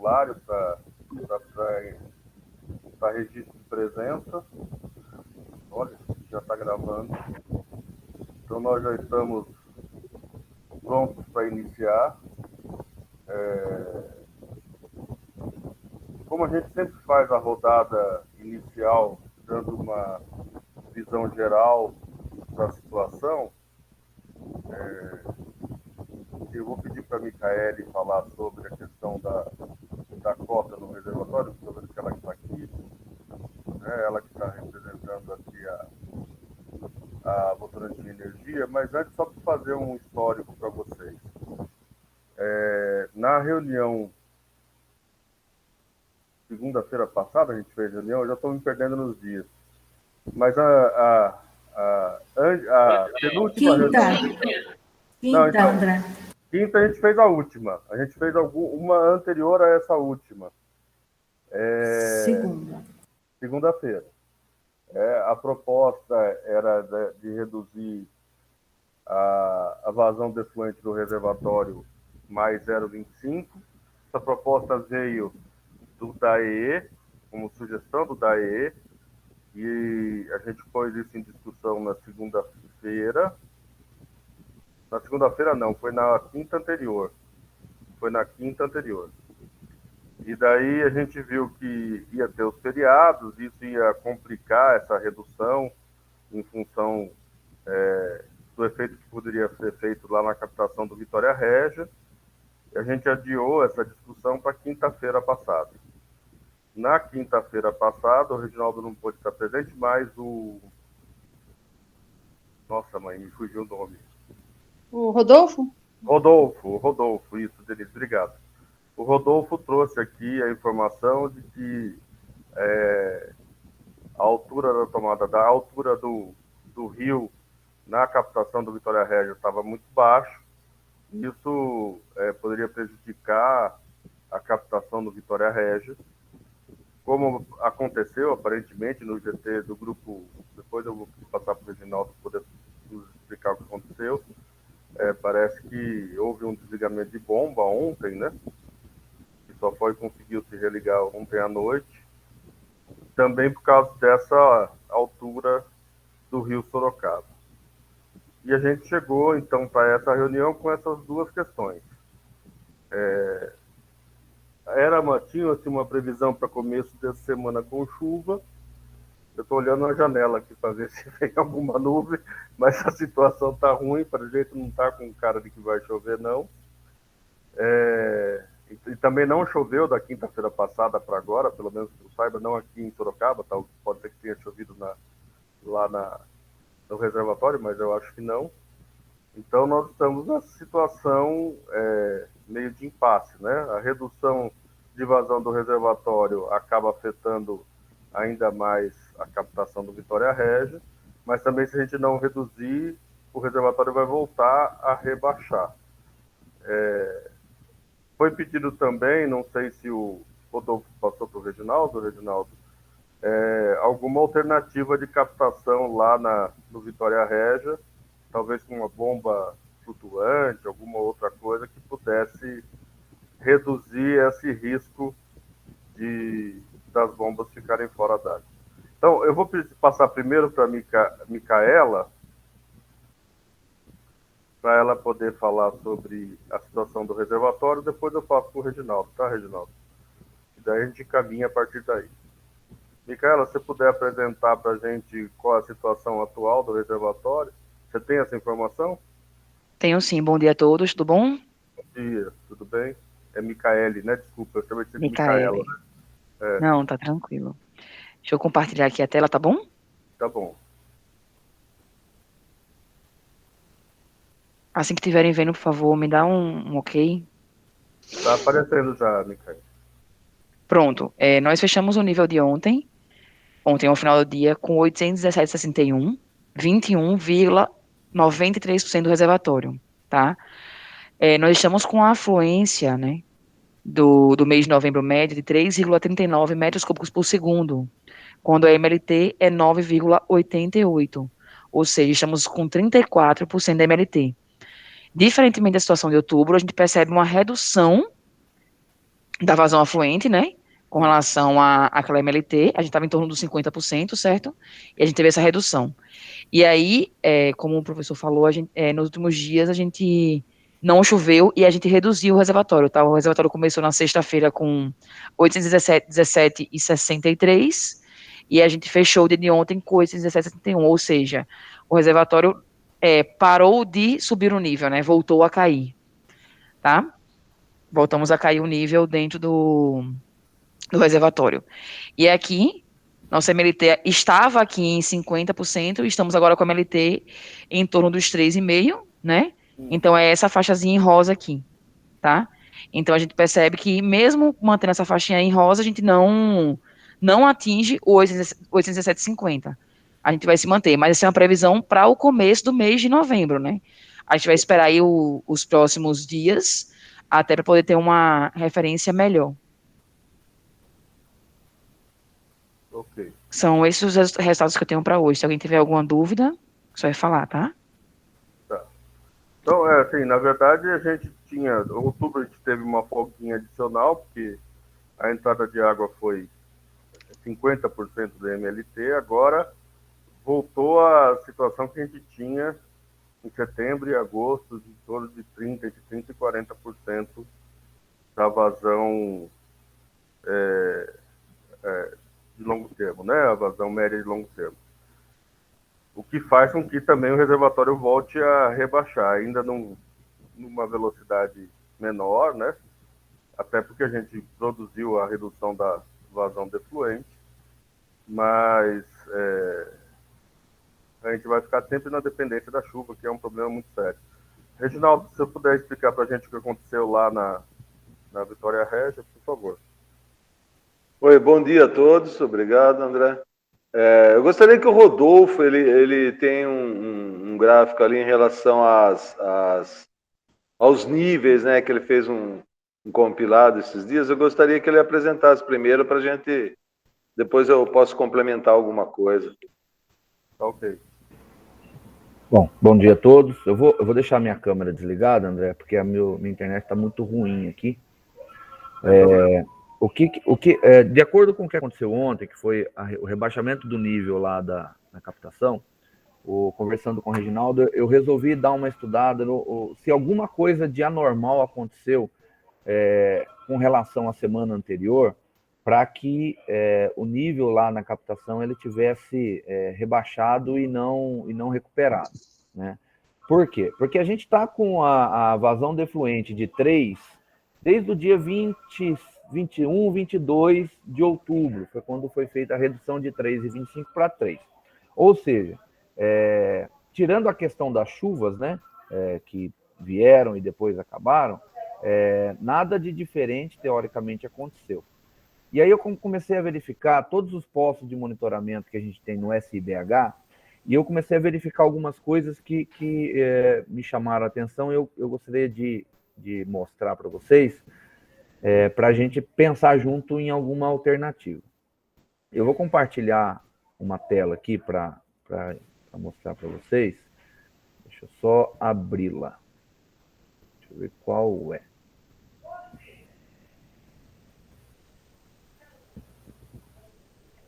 formulário para registro de presença. Olha, já está gravando. Então, nós já estamos prontos para iniciar. Como a gente sempre faz a rodada inicial, dando uma visão geral da situação, eu vou pedir para a Micaele falar sobre a questão da cota no reservatório, estou vendo que ela está aqui, né? Ela que está representando aqui a Votorantim Energia, mas antes só para fazer um histórico para vocês. Na reunião segunda-feira passada, a gente fez reunião, eu já estou me perdendo nos dias, mas a penúltima reunião... Não, então, André. Quinta a gente fez a última. A gente fez uma anterior a essa última. Segunda-feira. A proposta era de reduzir a vazão de efluente do reservatório mais 0,25. Essa proposta veio do DAE, como sugestão do DAE, e a gente pôs isso em discussão na segunda-feira. Na segunda-feira não, foi na quinta anterior. E daí a gente viu que ia ter os feriados, isso ia complicar essa redução em função do efeito que poderia ser feito lá na captação do Vitória Régia. E a gente adiou essa discussão para quinta-feira passada. Na quinta-feira passada, o Reginaldo não pôde estar presente, mas Nossa, mãe, me fugiu o nome. O Rodolfo? Rodolfo, isso, Denise, obrigado. O Rodolfo trouxe aqui a informação de que a altura da tomada, da altura do rio na captação do Vitória Régia estava muito baixo. Isso poderia prejudicar a captação do Vitória Régia. Como aconteceu, aparentemente, no GT do grupo, depois eu vou passar para o Reginaldo poder nos explicar o que aconteceu. Parece que houve um desligamento de bomba ontem, né? Que só conseguiu se religar ontem à noite. Também por causa dessa altura do rio Sorocaba. E a gente chegou, então, para essa reunião com essas duas questões. Tinha uma previsão para começo dessa semana com chuva. Eu estou olhando na janela aqui para ver se vem alguma nuvem, mas a situação está ruim, para o jeito não está com cara de que vai chover, não. E também não choveu da quinta-feira passada para agora, pelo menos que eu saiba, não aqui em Sorocaba, pode ser que tenha chovido lá no reservatório, mas eu acho que não. Então nós estamos nessa situação meio de impasse, né? A redução de vazão do reservatório acaba afetando ainda mais a captação do Vitória Régia, mas também se a gente não reduzir, o reservatório vai voltar a rebaixar. Foi pedido também, não sei se o Rodolfo passou para o Reginaldo, alguma alternativa de captação lá no Vitória Régia, talvez com uma bomba flutuante, alguma outra coisa que pudesse reduzir esse risco das bombas ficarem fora d'água. Então, eu vou passar primeiro para a Micaela, para ela poder falar sobre a situação do reservatório, depois eu passo para o Reginaldo, tá, Reginaldo? E daí a gente caminha a partir daí. Micaela, se você puder apresentar para a gente qual a situação atual do reservatório, você tem essa informação? Tenho sim, bom dia a todos, tudo bom? Bom dia, tudo bem? É Micaele, né? Desculpa, eu chamei de Micaela. Micaela. Né? Não, tá tranquilo. Deixa eu compartilhar aqui a tela, tá bom? Tá bom. Assim que estiverem vendo, por favor, me dá um ok. Tá aparecendo já, Micaela. Pronto, nós fechamos o nível de ontem ao final do dia, com 817,61, 21,93% do reservatório, tá? Nós estamos com a afluência, né, do mês de novembro média de 3,39 metros cúbicos por segundo, quando a MLT é 9,88, ou seja, estamos com 34% da MLT. Diferentemente da situação de outubro, a gente percebe uma redução da vazão afluente, né? Com relação àquela MLT, a gente estava em torno dos 50%, certo? E a gente teve essa redução. E aí, como o professor falou, nos últimos dias a gente não choveu e a gente reduziu o reservatório, tá? O reservatório começou na sexta-feira com 817,63 e a gente fechou o dia de ontem com 817,71, ou seja, o reservatório parou de subir o nível, né? Voltou a cair, tá? Voltamos a cair o nível dentro do reservatório. E aqui, nossa MLT estava aqui em 50%, e estamos agora com a MLT em torno dos 3,5%, né? Então é essa faixazinha em rosa aqui, tá? Então a gente percebe que mesmo mantendo essa faixinha em rosa, a gente não atinge o 817,50. A gente vai se manter, mas essa é uma previsão para o começo do mês de novembro, né? A gente vai esperar aí os próximos dias até para poder ter uma referência melhor. Ok. São esses os resultados que eu tenho para hoje. Se alguém tiver alguma dúvida, só é falar, tá? Tá. Então, assim, na verdade, a gente tinha, em outubro a gente teve uma folguinha adicional, porque a entrada de água foi 50% do MLT, agora voltou à situação que a gente tinha em setembro e agosto, de torno de 30%, entre 30% e 40% da vazão de longo termo, né? A vazão média de longo termo. O que faz com que também o reservatório volte a rebaixar, ainda numa velocidade menor, né? Até porque a gente produziu a redução da vazão defluente, mas a gente vai ficar sempre na dependência da chuva, que é um problema muito sério. Reginaldo, se você puder explicar para a gente o que aconteceu lá na Vitória Régia, por favor. Oi, bom dia a todos. Obrigado, André. Eu gostaria que o Rodolfo ele tem um gráfico ali em relação aos níveis, né? Que ele fez um compilado esses dias. Eu gostaria que ele apresentasse primeiro para a gente. Depois eu posso complementar alguma coisa. Tá ok. Bom dia a todos. Eu vou deixar minha câmera desligada, André, porque a minha internet está muito ruim aqui. De acordo com o que aconteceu ontem, que foi o rebaixamento do nível lá na captação, conversando com o Reginaldo, eu resolvi dar uma estudada se alguma coisa de anormal aconteceu com relação à semana anterior, para que o nível lá na captação ele tivesse rebaixado e não recuperado, né? Por quê? Porque a gente está com a vazão defluente de 3 desde o dia 21, 22 de outubro, foi quando foi feita a redução de 3,25 para 3. Ou seja, tirando a questão das chuvas, né, que vieram e depois acabaram, nada de diferente, teoricamente, aconteceu. E aí eu comecei a verificar todos os postos de monitoramento que a gente tem no SIBH, e eu comecei a verificar algumas coisas que me chamaram a atenção e eu gostaria de mostrar para vocês, para a gente pensar junto em alguma alternativa. Eu vou compartilhar uma tela aqui para mostrar para vocês. Deixa eu só abri-la. Deixa eu ver qual é.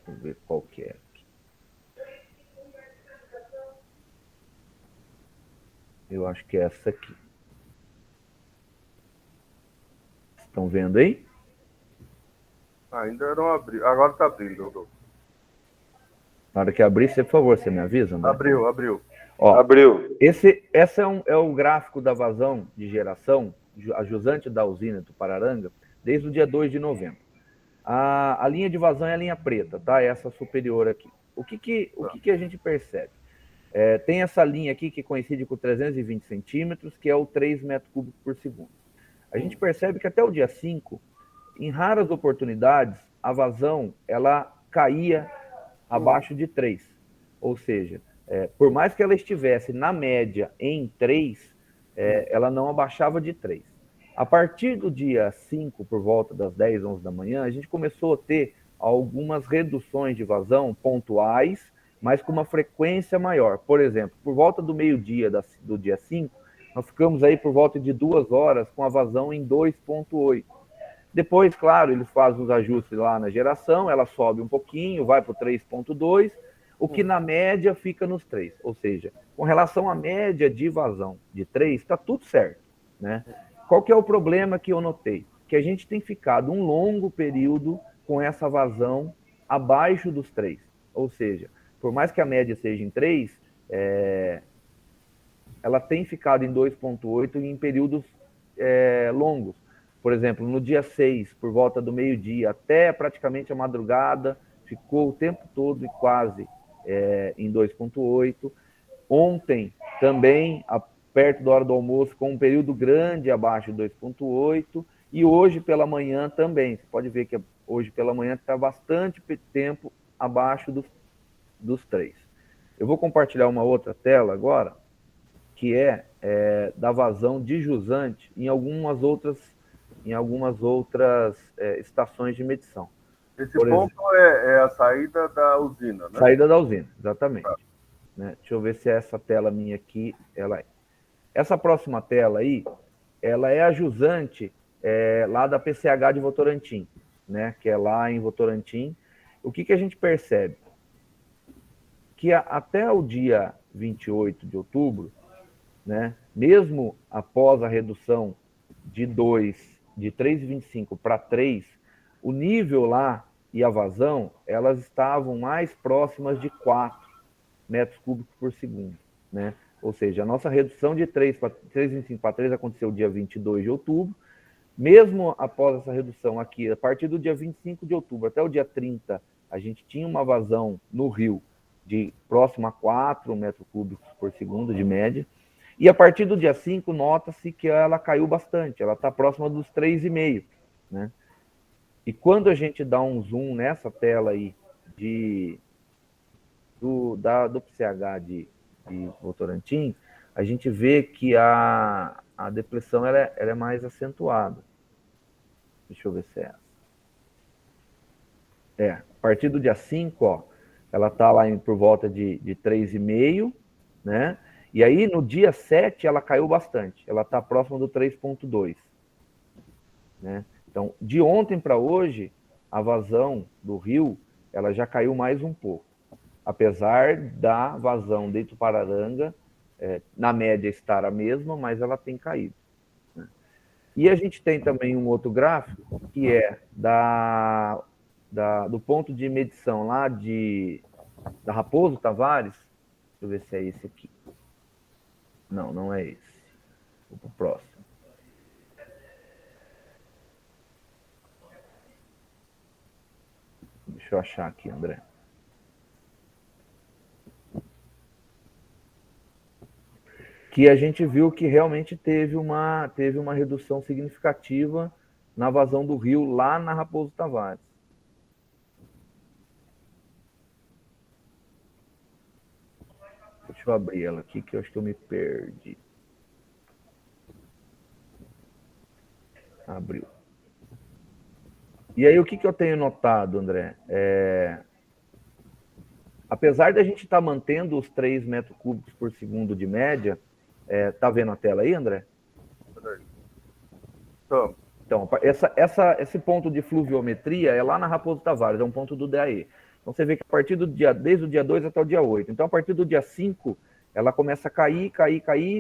Vou ver qual que é. Eu acho que é essa aqui. Estão vendo aí? Ainda não abriu. Agora está abrindo, Rodolfo. Na hora que abrir, por favor, você me avisa, André? Abriu. Ó, abriu. Esse é o gráfico da vazão de geração, a jusante da usina Tupararanga, desde o dia 2 de novembro. A linha de vazão é a linha preta, tá? Essa superior aqui. O que a gente percebe? Tem essa linha aqui que coincide com 320 centímetros, que é o 3 metros cúbicos por segundo. A gente percebe que até o dia 5, em raras oportunidades, a vazão ela caía abaixo de 3. Ou seja, por mais que ela estivesse na média em 3, ela não abaixava de 3. A partir do dia 5, por volta das 10, 11 da manhã, a gente começou a ter algumas reduções de vazão pontuais, mas com uma frequência maior. Por exemplo, por volta do meio-dia do dia 5, nós ficamos aí por volta de 2 horas com a vazão em 2,8. Depois, claro, eles fazem os ajustes lá na geração, ela sobe um pouquinho, vai para o 3.2, o que na média fica nos 3. Ou seja, com relação à média de vazão de 3, está tudo certo, né? Qual que é o problema que eu notei? Que a gente tem ficado um longo período com essa vazão abaixo dos 3. Ou seja, por mais que a média seja em 3, ela tem ficado em 2.8 em períodos longos. Por exemplo, no dia 6, por volta do meio-dia, até praticamente a madrugada, ficou o tempo todo e quase em 2.8. Ontem, também, perto da hora do almoço, com um período grande abaixo de 2.8. E hoje pela manhã também. Você pode ver que hoje pela manhã está bastante tempo abaixo dos 3. Eu vou compartilhar uma outra tela agora, que é da vazão de jusante em algumas outras estações de medição. Esse ponto é a saída da usina, né? Saída da usina, exatamente. Né? Deixa eu ver se essa tela minha aqui, ela é. Essa próxima tela aí, ela é a jusante lá da PCH de Votorantim, né? Que é lá em Votorantim. O que a gente percebe? Que até o dia 28 de outubro, né, mesmo após a redução de 3,25 para 3, o nível lá e a vazão, elas estavam mais próximas de 4 metros cúbicos por segundo, né? Ou seja, a nossa redução de 3,25 para 3 aconteceu dia 22 de outubro. Mesmo após essa redução aqui, a partir do dia 25 de outubro até o dia 30, a gente tinha uma vazão no rio de próximo a 4 metros cúbicos por segundo de média. E a partir do dia 5, nota-se que ela caiu bastante, ela está próxima dos 3,5, né? E quando a gente dá um zoom nessa tela aí do PCH de Votorantim, a gente vê que a depressão ela é mais acentuada. Deixa eu ver se é essa. A partir do dia 5, ó, ela está lá por volta de 3,5, né? E aí, no dia 7, ela caiu bastante. Ela está próxima do 3,2. Né? Então, de ontem para hoje, a vazão do rio ela já caiu mais um pouco. Apesar da vazão de Itupararanga, na média, estar a mesma, mas ela tem caído. Né? E a gente tem também um outro gráfico, que é do ponto de medição lá da Raposo Tavares. Deixa eu ver se é esse aqui. Não é esse. Vou para o próximo. Deixa eu achar aqui, André. Que a gente viu que realmente teve uma redução significativa na vazão do rio lá na Raposo Tavares. Deixa eu abrir ela aqui, que eu acho que eu me perdi. Abriu. E aí, o que eu tenho notado, André? Apesar da gente estar mantendo os 3 metros cúbicos por segundo de média, tá vendo a tela aí, André? Então, esse ponto de fluviometria é lá na Raposo Tavares, é um ponto do DAE. Então, você vê que desde o dia 2 até o dia 8. Então, a partir do dia 5, ela começa a cair,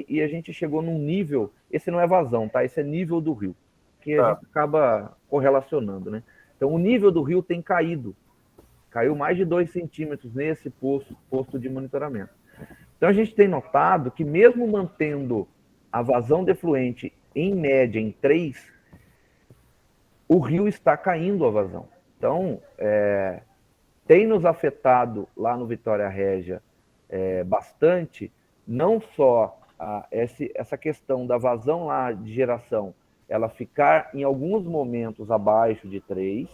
e a gente chegou num nível, esse não é vazão, tá? Esse é nível do rio, que a gente acaba correlacionando, né? Então, o nível do rio tem caído. Caiu mais de 2 centímetros nesse posto de monitoramento. Então, a gente tem notado que mesmo mantendo a vazão defluente em média em 3, o rio está caindo a vazão. Então, tem nos afetado lá no Vitória Régia bastante, não só essa questão da vazão lá de geração, ela ficar em alguns momentos abaixo de 3,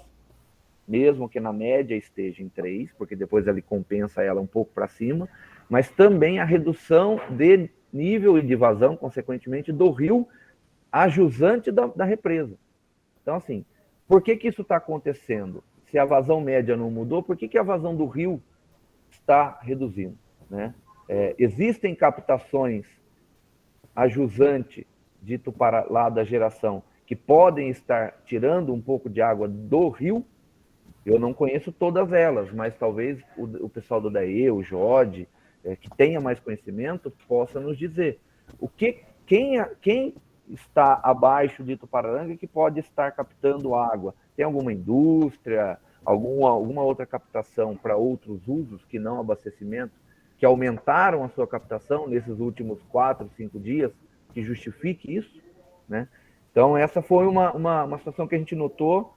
mesmo que na média esteja em 3, porque depois ele compensa ela um pouco para cima, mas também a redução de nível e de vazão, consequentemente, do rio a jusante da represa. Então, assim, por que isso está acontecendo? Se a vazão média não mudou, por que a vazão do rio está reduzindo? Né? Existem captações a jusante, dito para lá da geração, que podem estar tirando um pouco de água do rio. Eu não conheço todas elas, mas talvez o pessoal do DAE, o JOD, que tenha mais conhecimento, possa nos dizer quem está abaixo de Itupararanga que pode estar captando água. Tem alguma indústria, alguma outra captação para outros usos que não abastecimento, que aumentaram a sua captação nesses últimos 4, 5 dias, que justifique isso, né? Então, essa foi uma situação que a gente notou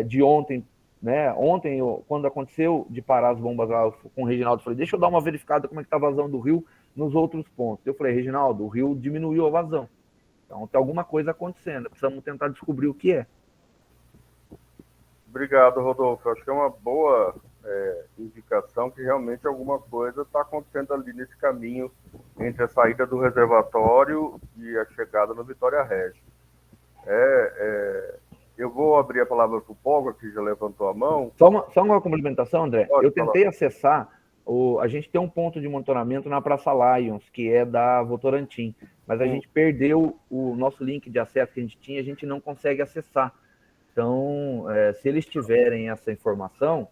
de ontem, né? Ontem, quando aconteceu de parar as bombas lá com o Reginaldo, eu falei, deixa eu dar uma verificada como é que está a vazão do rio nos outros pontos. Eu falei, Reginaldo, o rio diminuiu a vazão. Então, tem alguma coisa acontecendo. Precisamos tentar descobrir o que é. Obrigado, Rodolfo. Acho que é uma boa indicação que realmente alguma coisa está acontecendo ali nesse caminho entre a saída do reservatório e a chegada no Vitória Regia. Eu vou abrir a palavra para o Poga, que já levantou a mão. Só uma complementação, André. Pode eu tentei acessar, a gente tem um ponto de monitoramento na Praça Lions, que é da Votorantim, mas a gente perdeu o nosso link de acesso que a gente tinha, a gente não consegue acessar. Então, se eles tiverem essa informação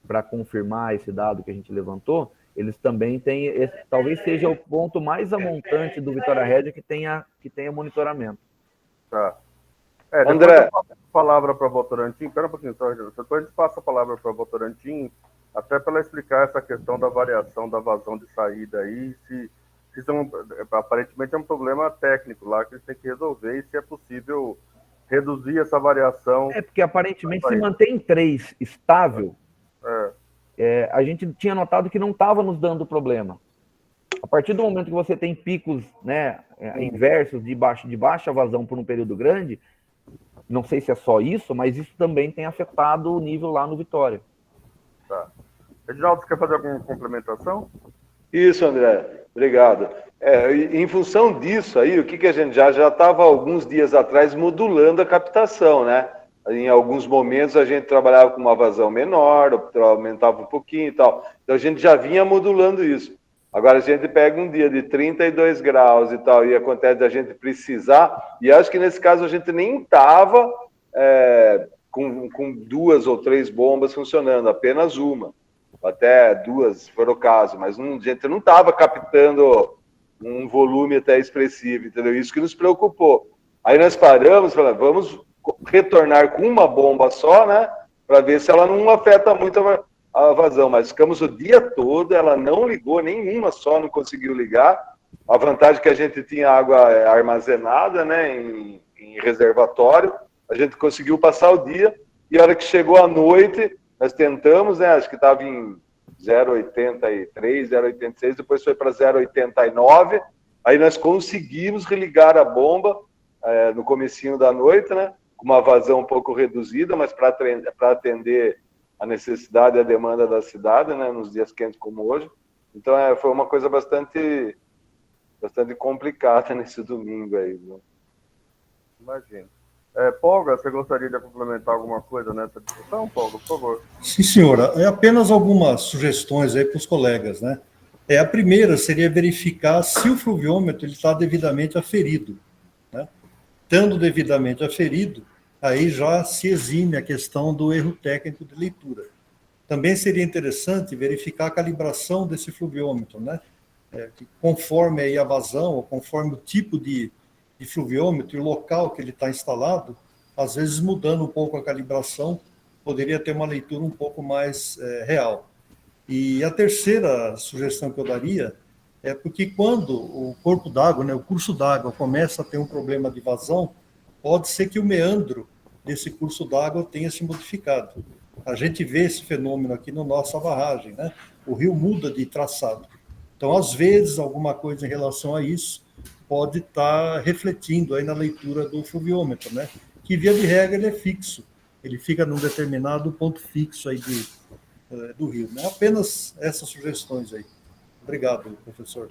para confirmar esse dado que a gente levantou, eles também têm, talvez seja o ponto mais amontante do Vitória Regia que tenha monitoramento. Tá. André, a palavra para a Votorantim, espera um pouquinho, depois a gente passa a palavra para a Votorantim, até para ela explicar essa questão da variação da vazão de saída aí, se aparentemente é um problema técnico lá que eles têm que resolver e se é possível reduzir essa variação. Porque aparentemente se mantém 3 estável, a gente tinha notado que não estava nos dando problema. A partir do momento que você tem picos, né, inversos de baixa vazão por um período grande, não sei se é só isso, mas isso também tem afetado o nível lá no Vitória. Tá. Reginaldo, você quer fazer alguma complementação? Isso, André. Obrigado. Em função disso aí, o que a gente já estava alguns dias atrás modulando a captação, né? Em alguns momentos a gente trabalhava com uma vazão menor, aumentava um pouquinho e tal. Então a gente já vinha modulando isso. Agora a gente pega um dia de 32 graus e tal, e acontece a gente precisar, e acho que nesse caso a gente nem estava com 2 ou 3 bombas funcionando, apenas uma. Até 2, se for o caso, mas a gente não estava captando um volume até expressivo, entendeu? Isso que nos preocupou. Aí nós paramos, falamos, vamos retornar com uma bomba só, né? Para ver se ela não afeta muito a vazão. Mas ficamos o dia todo, ela não ligou, nenhuma só não conseguiu ligar. A vantagem é que a gente tinha água armazenada, né? Em reservatório, a gente conseguiu passar o dia, e a hora que chegou a noite, nós tentamos, né? Acho que estava em 0,83, 0,86, depois foi para 0,89. Aí nós conseguimos religar a bomba no comecinho da noite, né? Com uma vazão um pouco reduzida, mas para atender a necessidade e a demanda da cidade, né? Nos dias quentes como hoje. Então foi uma coisa bastante complicada nesse domingo aí, viu? Imagino. Polga, você gostaria de complementar alguma coisa nessa discussão, Polga, por favor? Sim, senhora. Apenas algumas sugestões aí para os colegas, né? A primeira seria verificar se o fluviômetro está devidamente aferido, né? Estando devidamente aferido, aí já se exime a questão do erro técnico de leitura. Também seria interessante verificar a calibração desse fluviômetro, né? Conforme aí a vazão, ou conforme o tipo de fluviômetro e o local que ele está instalado, às vezes mudando um pouco a calibração, poderia ter uma leitura um pouco mais real. E a terceira sugestão que eu daria é porque quando o corpo d'água, né, o curso d'água começa a ter um problema de vazão, pode ser que o meandro desse curso d'água tenha se modificado. A gente vê esse fenômeno aqui na nossa barragem, né? O rio muda de traçado. Então, às vezes, alguma coisa em relação a isso pode estar refletindo aí na leitura do fluviômetro, né? Que, via de regra, ele é fixo. Ele fica num determinado ponto fixo aí do rio, né? Apenas essas sugestões aí. Obrigado, professor.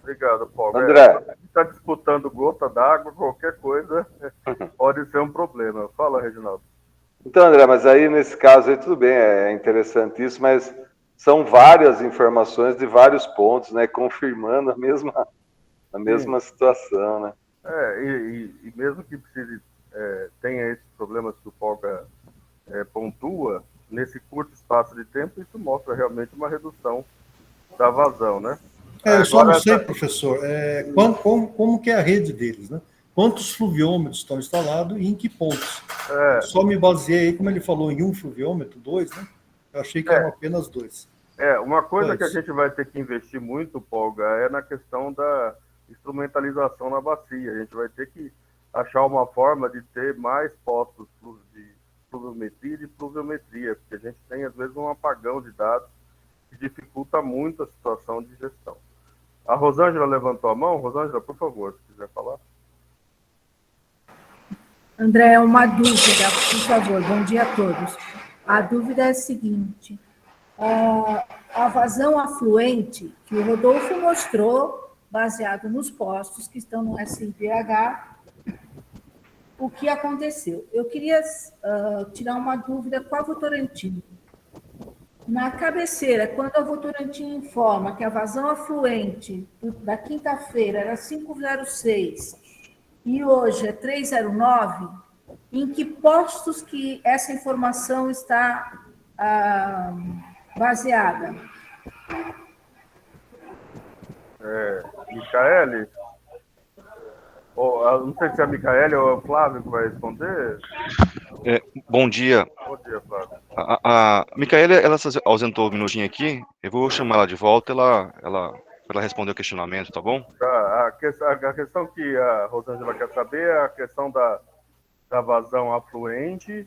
Obrigado, Paulo. André. Está disputando gota d'água, qualquer coisa pode ser um problema. Fala, Reginaldo. Então, André, mas aí nesse caso aí tudo bem, é interessante isso, mas são várias informações de vários pontos, né? Confirmando a mesma situação, né? E mesmo que precise tenha esses problemas que o Polga pontua, nesse curto espaço de tempo, isso mostra realmente uma redução da vazão, né? Eu só não sei, professor, como que é a rede deles, né? Quantos fluviômetros estão instalados e em que pontos? Eu só me baseei aí, como ele falou, em um fluviômetro, 2, né? Eu achei que eram apenas 2. Uma coisa que a gente vai ter que investir muito, Polga, é na questão da instrumentalização na bacia. A gente vai ter que achar uma forma de ter mais postos de pluviometria e de pluviometria, porque a gente tem, às vezes, um apagão de dados que dificulta muito a situação de gestão. A Rosângela levantou a mão. Rosângela, por favor, se quiser falar. André, uma dúvida, por favor. Bom dia a todos. A dúvida é a seguinte: a vazão afluente que o Rodolfo mostrou, baseado nos postos que estão no SIBH, o que aconteceu? Eu queria tirar uma dúvida com a Votorantim. Na cabeceira, quando a Votorantim informa que a vazão afluente da quinta-feira era 506 e hoje é 309, em que postos que essa informação está baseada? Micaele? Não sei se é a Micaele ou o Flávio que vai responder. Bom dia. Bom dia, Flávio. A Micaele, ela se ausentou um minutinho aqui. Eu vou chamar ela de volta para ela responder o questionamento, tá bom? A questão que a Rosângela quer saber é a questão da vazão afluente,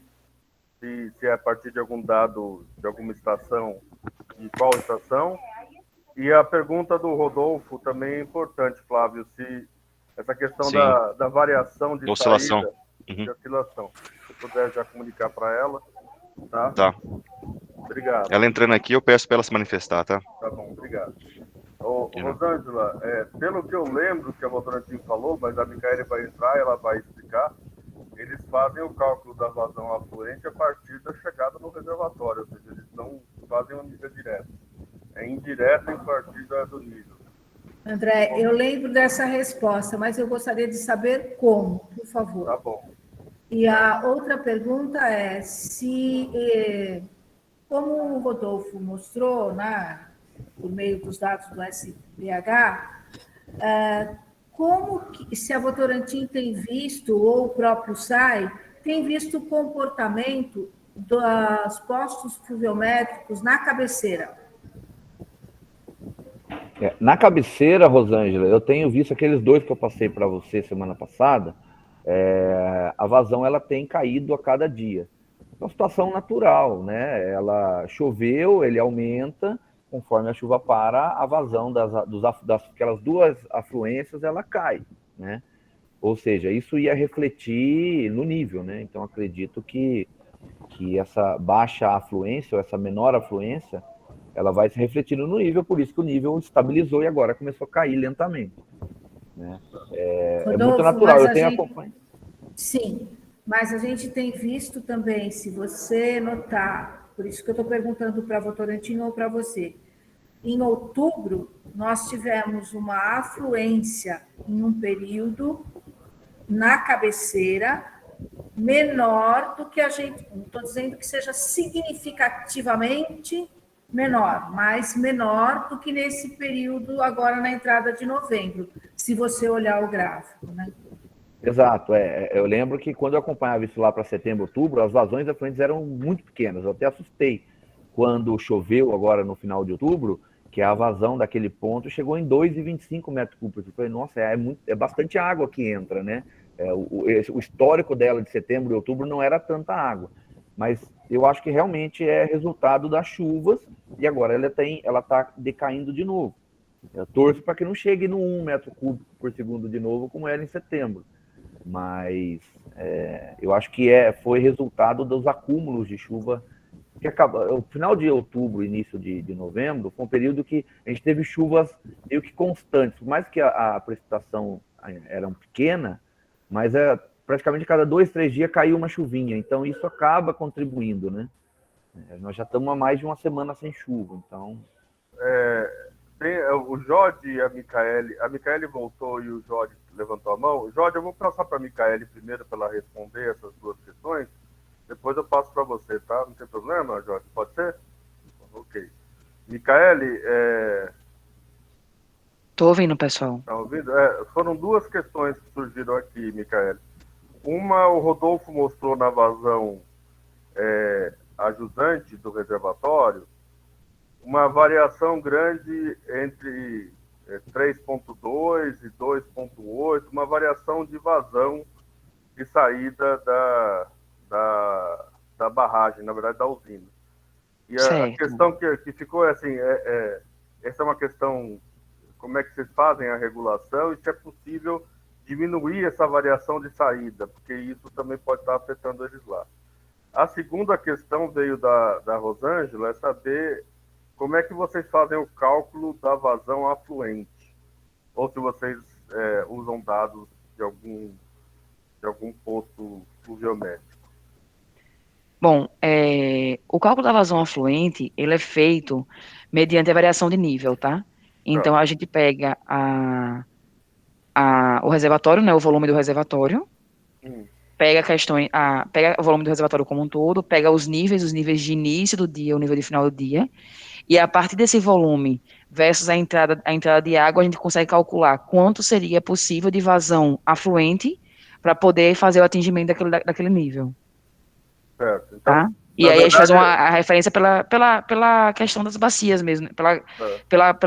se é a partir de algum dado de alguma estação, de qual estação. E a pergunta do Rodolfo também é importante, Flávio, se essa questão da variação de oscilação. Saída, de oscilação. Se puder já comunicar para ela, tá? Tá. Obrigado. Ela entrando aqui, eu peço para ela se manifestar, tá? Tá bom, obrigado. Rosângela, pelo que eu lembro que a Votorantim falou, mas a Micaele vai entrar, ela vai explicar, eles fazem o cálculo da vazão afluente a partir da chegada no reservatório, ou seja, eles não fazem uma medida direta. É indireta em partir do nível. André, eu lembro dessa resposta, mas eu gostaria de saber como, por favor. Tá bom. E a outra pergunta é como o Rodolfo mostrou, por meio dos dados do SBH, se a Votorantim tem visto, ou o próprio SAI, tem visto o comportamento dos postos pluviométricos na cabeceira? Na cabeceira, Rosângela, eu tenho visto aqueles 2 que eu passei para você semana passada, a vazão ela tem caído a cada dia. É uma situação natural, né? Ela choveu, ele aumenta, conforme a chuva para, a vazão daquelas 2 afluências ela cai, né? Ou seja, isso ia refletir no nível, né? Então acredito que essa baixa afluência ou essa menor afluência ela vai se refletindo no nível, por isso que o nível estabilizou e agora começou a cair lentamente. Né? Rodolfo, muito natural, eu tenho acompanhado. Sim, mas a gente tem visto também, se você notar, por isso que eu estou perguntando para a Votorantim ou para você, em outubro, nós tivemos uma afluência em um período na cabeceira menor do que a gente, não estou dizendo que seja significativamente menor, mas menor do que nesse período agora na entrada de novembro, se você olhar o gráfico, né? Exato, eu lembro que quando eu acompanhava isso lá para setembro, outubro, as vazões afluentes eram muito pequenas, eu até assustei quando choveu agora no final de outubro, que a vazão daquele ponto chegou em 2,25 metros cúbicos. Eu falei, nossa, é bastante água que entra, né? O histórico dela de setembro e outubro não era tanta água, mas eu acho que realmente é resultado das chuvas e agora ela está decaindo de novo. Eu torço para que não chegue no 1 metro cúbico por segundo de novo, como era em setembro. Mas eu acho que foi resultado dos acúmulos de chuva que o final de outubro, início de novembro, foi um período que a gente teve chuvas meio que constantes, por mais que a precipitação era pequena, mas praticamente cada 2, 3 dias caiu uma chuvinha, então isso acaba contribuindo, né? Nós já estamos há mais de uma semana sem chuva, então... tem o Jorge e a Micaele. A Micaele voltou e o Jorge levantou a mão. Jorge, eu vou passar para a Micaele primeiro para ela responder essas duas questões. Depois eu passo para você, tá? Não tem problema, Jorge? Pode ser? Ok. Micaele, Tô ouvindo, pessoal. tá ouvindo? Foram duas questões que surgiram aqui, Micaele. Uma, o Rodolfo mostrou na vazão ajusante do reservatório uma variação grande entre 3,2 e 2,8, uma variação de vazão e saída da barragem, na verdade, da usina. E a questão que ficou assim, essa é uma questão, como é que vocês fazem a regulação e se é possível diminuir essa variação de saída, porque isso também pode estar afetando eles lá. A segunda questão veio da Rosângela, é saber como é que vocês fazem o cálculo da vazão afluente, ou se vocês usam dados de algum posto pluviométrico. Bom, o cálculo da vazão afluente, ele é feito mediante a variação de nível, tá? Então, a gente pega o reservatório, né, o volume do reservatório, pega pega o volume do reservatório como um todo, pega os níveis de início do dia, o nível de final do dia, e a partir desse volume versus a entrada de água, a gente consegue calcular quanto seria possível de vazão afluente para poder fazer o atingimento daquele nível. Certo. Então, tá? E aí a gente faz a referência pela questão das bacias mesmo, pela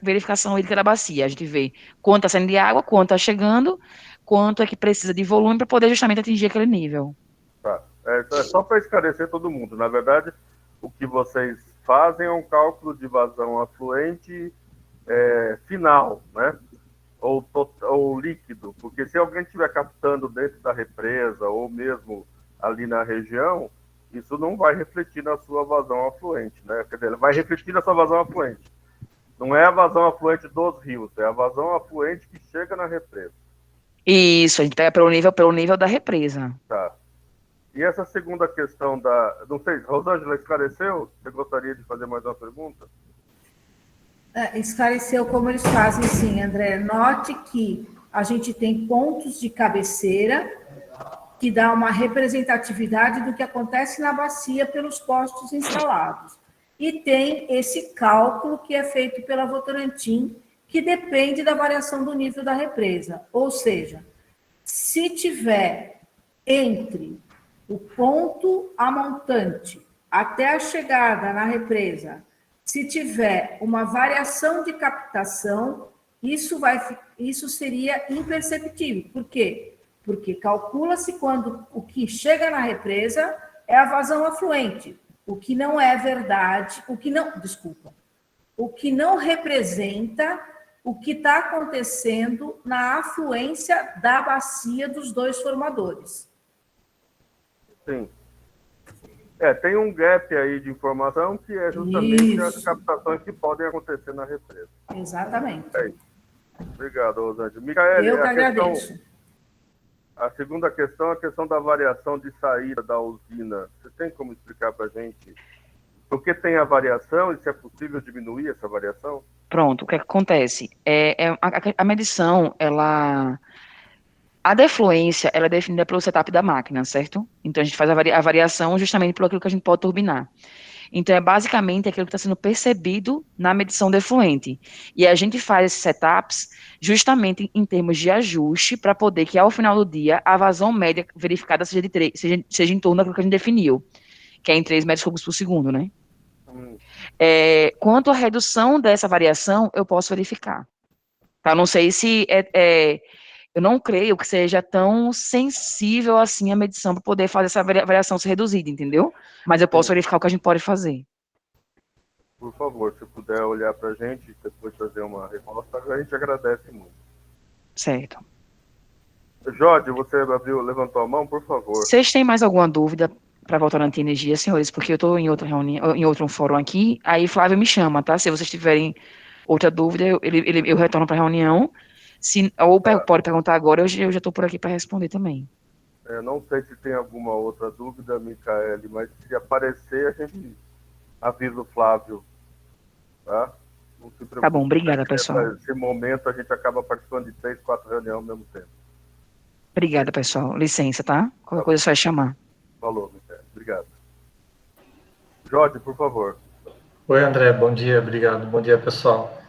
verificação hídrica da bacia. A gente vê quanto está saindo de água, quanto está chegando, quanto é que precisa de volume para poder justamente atingir aquele nível. Tá. Só para esclarecer todo mundo. Na verdade, o que vocês fazem é um cálculo de vazão afluente final, né? Ou líquido. Porque se alguém estiver captando dentro da represa ou mesmo ali na região, isso não vai refletir na sua vazão afluente, né? Quer dizer, vai refletir na sua vazão afluente. Não é a vazão afluente dos rios, é a vazão afluente que chega na represa. Isso, a gente pega pelo nível da represa. Tá. E essa segunda questão não sei, Rosângela, esclareceu? Você gostaria de fazer mais uma pergunta? Esclareceu como eles fazem, sim, André. Note que a gente tem pontos de cabeceira que dá uma representatividade do que acontece na bacia pelos postos instalados. E tem esse cálculo que é feito pela Votorantim, que depende da variação do nível da represa. Ou seja, se tiver entre o ponto amontante até a chegada na represa, se tiver uma variação de captação, isso seria imperceptível. Por quê? Porque calcula-se quando o que chega na represa é a vazão afluente, o que não é verdade, o que não representa o que está acontecendo na afluência da bacia dos dois formadores. Sim. Tem um gap aí de informação que é justamente as captações que podem acontecer na represa. Exatamente. Obrigado, Rosângela. Micaele, eu que agradeço. A segunda questão é a questão da variação de saída da usina. Você tem como explicar para a gente por que tem a variação e se é possível diminuir essa variação? Pronto, o que acontece? A medição, a defluência, ela é definida pelo setup da máquina, certo? Então, a gente faz a variação justamente por aquilo que a gente pode turbinar. Então, é basicamente aquilo que está sendo percebido na medição de efluente. E a gente faz esses setups justamente em termos de ajuste para poder que, ao final do dia, a vazão média verificada seja em torno daquilo que a gente definiu, que é em 3 metros cúbicos por segundo, né? Quanto à redução dessa variação, eu posso verificar. Tá? Não sei se eu não creio que seja tão sensível assim a medição para poder fazer essa variação ser reduzida, entendeu? Mas eu posso verificar o que a gente pode fazer. Por favor, se puder olhar para a gente e depois fazer uma resposta, a gente agradece muito. Certo. Jorge, você levantou a mão, por favor. Vocês têm mais alguma dúvida para voltar na energia, senhores? Porque eu estou em outra reunião, em outro fórum aqui, aí Flávio me chama, tá? Se vocês tiverem outra dúvida, eu retorno para a reunião. Pode perguntar agora, eu já estou por aqui para responder também. Não sei se tem alguma outra dúvida, Micaele, mas se aparecer, a gente avisa o Flávio, tá? Não se preocupe. Tá bom, obrigada, pessoal. Nesse momento, a gente acaba participando de 3, 4 reuniões ao mesmo tempo. Obrigada, pessoal. Licença, tá? Qualquer coisa é só chamar. Falou, Michele. Obrigado. Jorge, por favor. Oi, André, bom dia, obrigado. Bom dia, pessoal.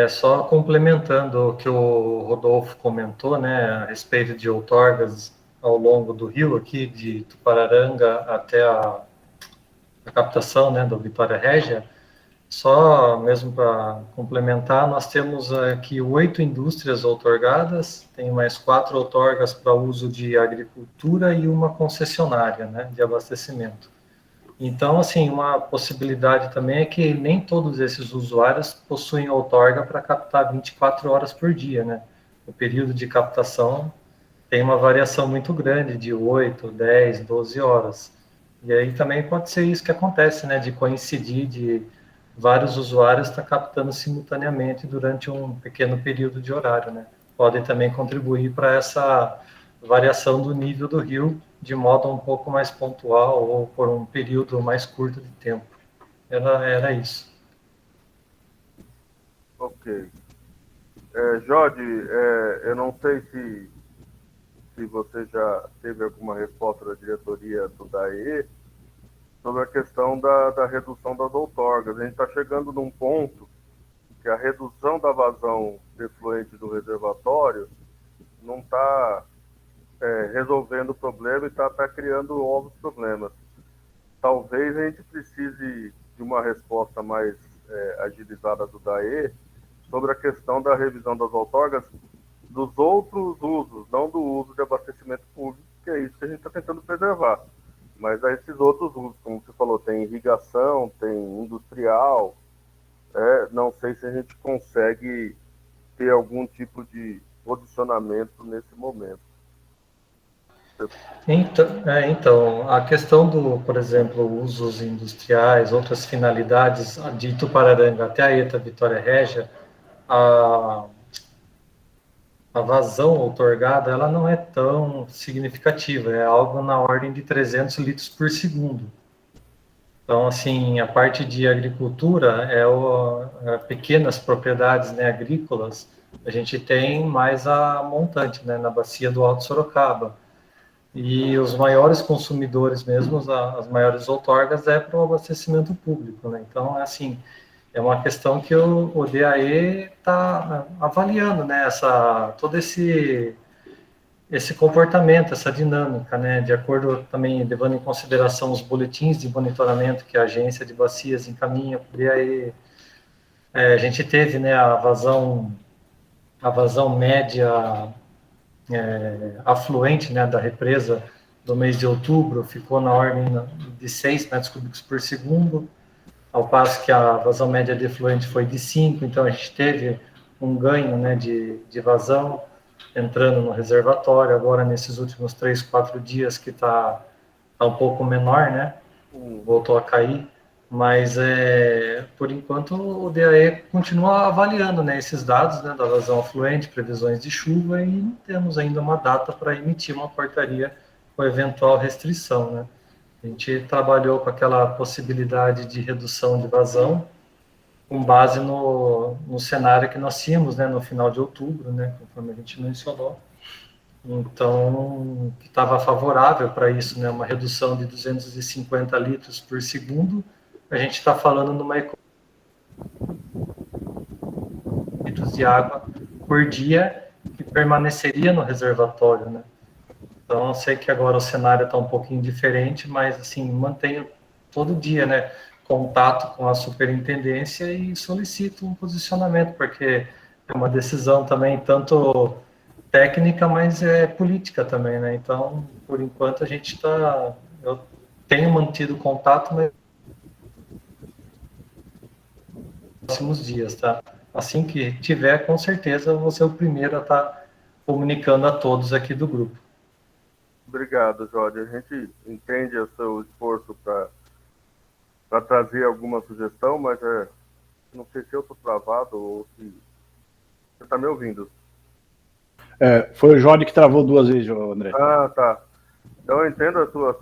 Só complementando o que o Rodolfo comentou, né, a respeito de outorgas ao longo do rio aqui, de Tupararanga até a captação, né, do Vitória Régia, só mesmo para complementar, nós temos aqui 8 indústrias outorgadas, tem mais 4 outorgas para uso de agricultura e uma concessionária, né, de abastecimento. Então, assim, uma possibilidade também é que nem todos esses usuários possuem outorga para captar 24 horas por dia, né? O período de captação tem uma variação muito grande, de 8, 10, 12 horas. E aí também pode ser isso que acontece, né? De coincidir de vários usuários estar captando simultaneamente durante um pequeno período de horário, né? Podem também contribuir para essa variação do nível do rio de modo um pouco mais pontual ou por um período mais curto de tempo. Era isso. Ok. Jorge, eu não sei se você já teve alguma resposta da diretoria do DAE sobre a questão da redução das outorgas. A gente está chegando num ponto que a redução da vazão de efluente do reservatório não está resolvendo o problema e está criando novos problemas. Talvez a gente precise de uma resposta mais agilizada do DAE sobre a questão da revisão das outorgas dos outros usos, não do uso de abastecimento público, que é isso que a gente está tentando preservar. Mas a esses outros usos, como você falou, tem irrigação, tem industrial, não sei se a gente consegue ter algum tipo de posicionamento nesse momento. Então, a questão por exemplo, usos industriais, outras finalidades, de Itupararanga até a ETA Vitória Régia, a vazão outorgada, ela não é tão significativa, é algo na ordem de 300 litros por segundo. Então, assim, a parte de agricultura pequenas propriedades, né, agrícolas, a gente tem mais a montante, né, na bacia do Alto Sorocaba. E os maiores consumidores mesmo, as maiores outorgas, para o abastecimento público, né? Então, assim, é uma questão que o DAE está avaliando, né? Todo esse comportamento, essa dinâmica, né? De acordo também, levando em consideração os boletins de monitoramento que a agência de bacias encaminha para o DAE. A gente teve, né, a vazão média afluente, né, da represa do mês de outubro ficou na ordem de 6 metros cúbicos por segundo, ao passo que a vazão média de efluente foi de 5, então a gente teve um ganho, né, de vazão entrando no reservatório, agora nesses últimos 3, 4 dias que está um pouco menor, né, voltou a cair, mas por enquanto o DAE continua avaliando, né, esses dados, né, da vazão afluente, previsões de chuva, e não temos ainda uma data para emitir uma portaria com eventual restrição, né. A gente trabalhou com aquela possibilidade de redução de vazão com base no cenário que nós tínhamos, né, no final de outubro, né, conforme a gente mencionou. Então, que estava favorável para isso, né, uma redução de 250 litros por segundo. A gente está falando numa litros de água por dia que permaneceria no reservatório, né? Então, eu sei que agora o cenário está um pouquinho diferente, mas, assim, mantenho todo dia, né, contato com a superintendência e solicito um posicionamento, porque é uma decisão também tanto técnica, mas política também, né? Então, por enquanto, eu tenho mantido contato, mas nos próximos dias, tá? Assim que tiver, com certeza, eu vou ser o primeiro a estar comunicando a todos aqui do grupo. Obrigado, Jorge. A gente entende o seu esforço para trazer alguma sugestão, mas não sei se eu estou travado ou se... Você está me ouvindo? Foi o Jorge que travou 2 vezes, André. Ah, tá. Então, eu entendo o seu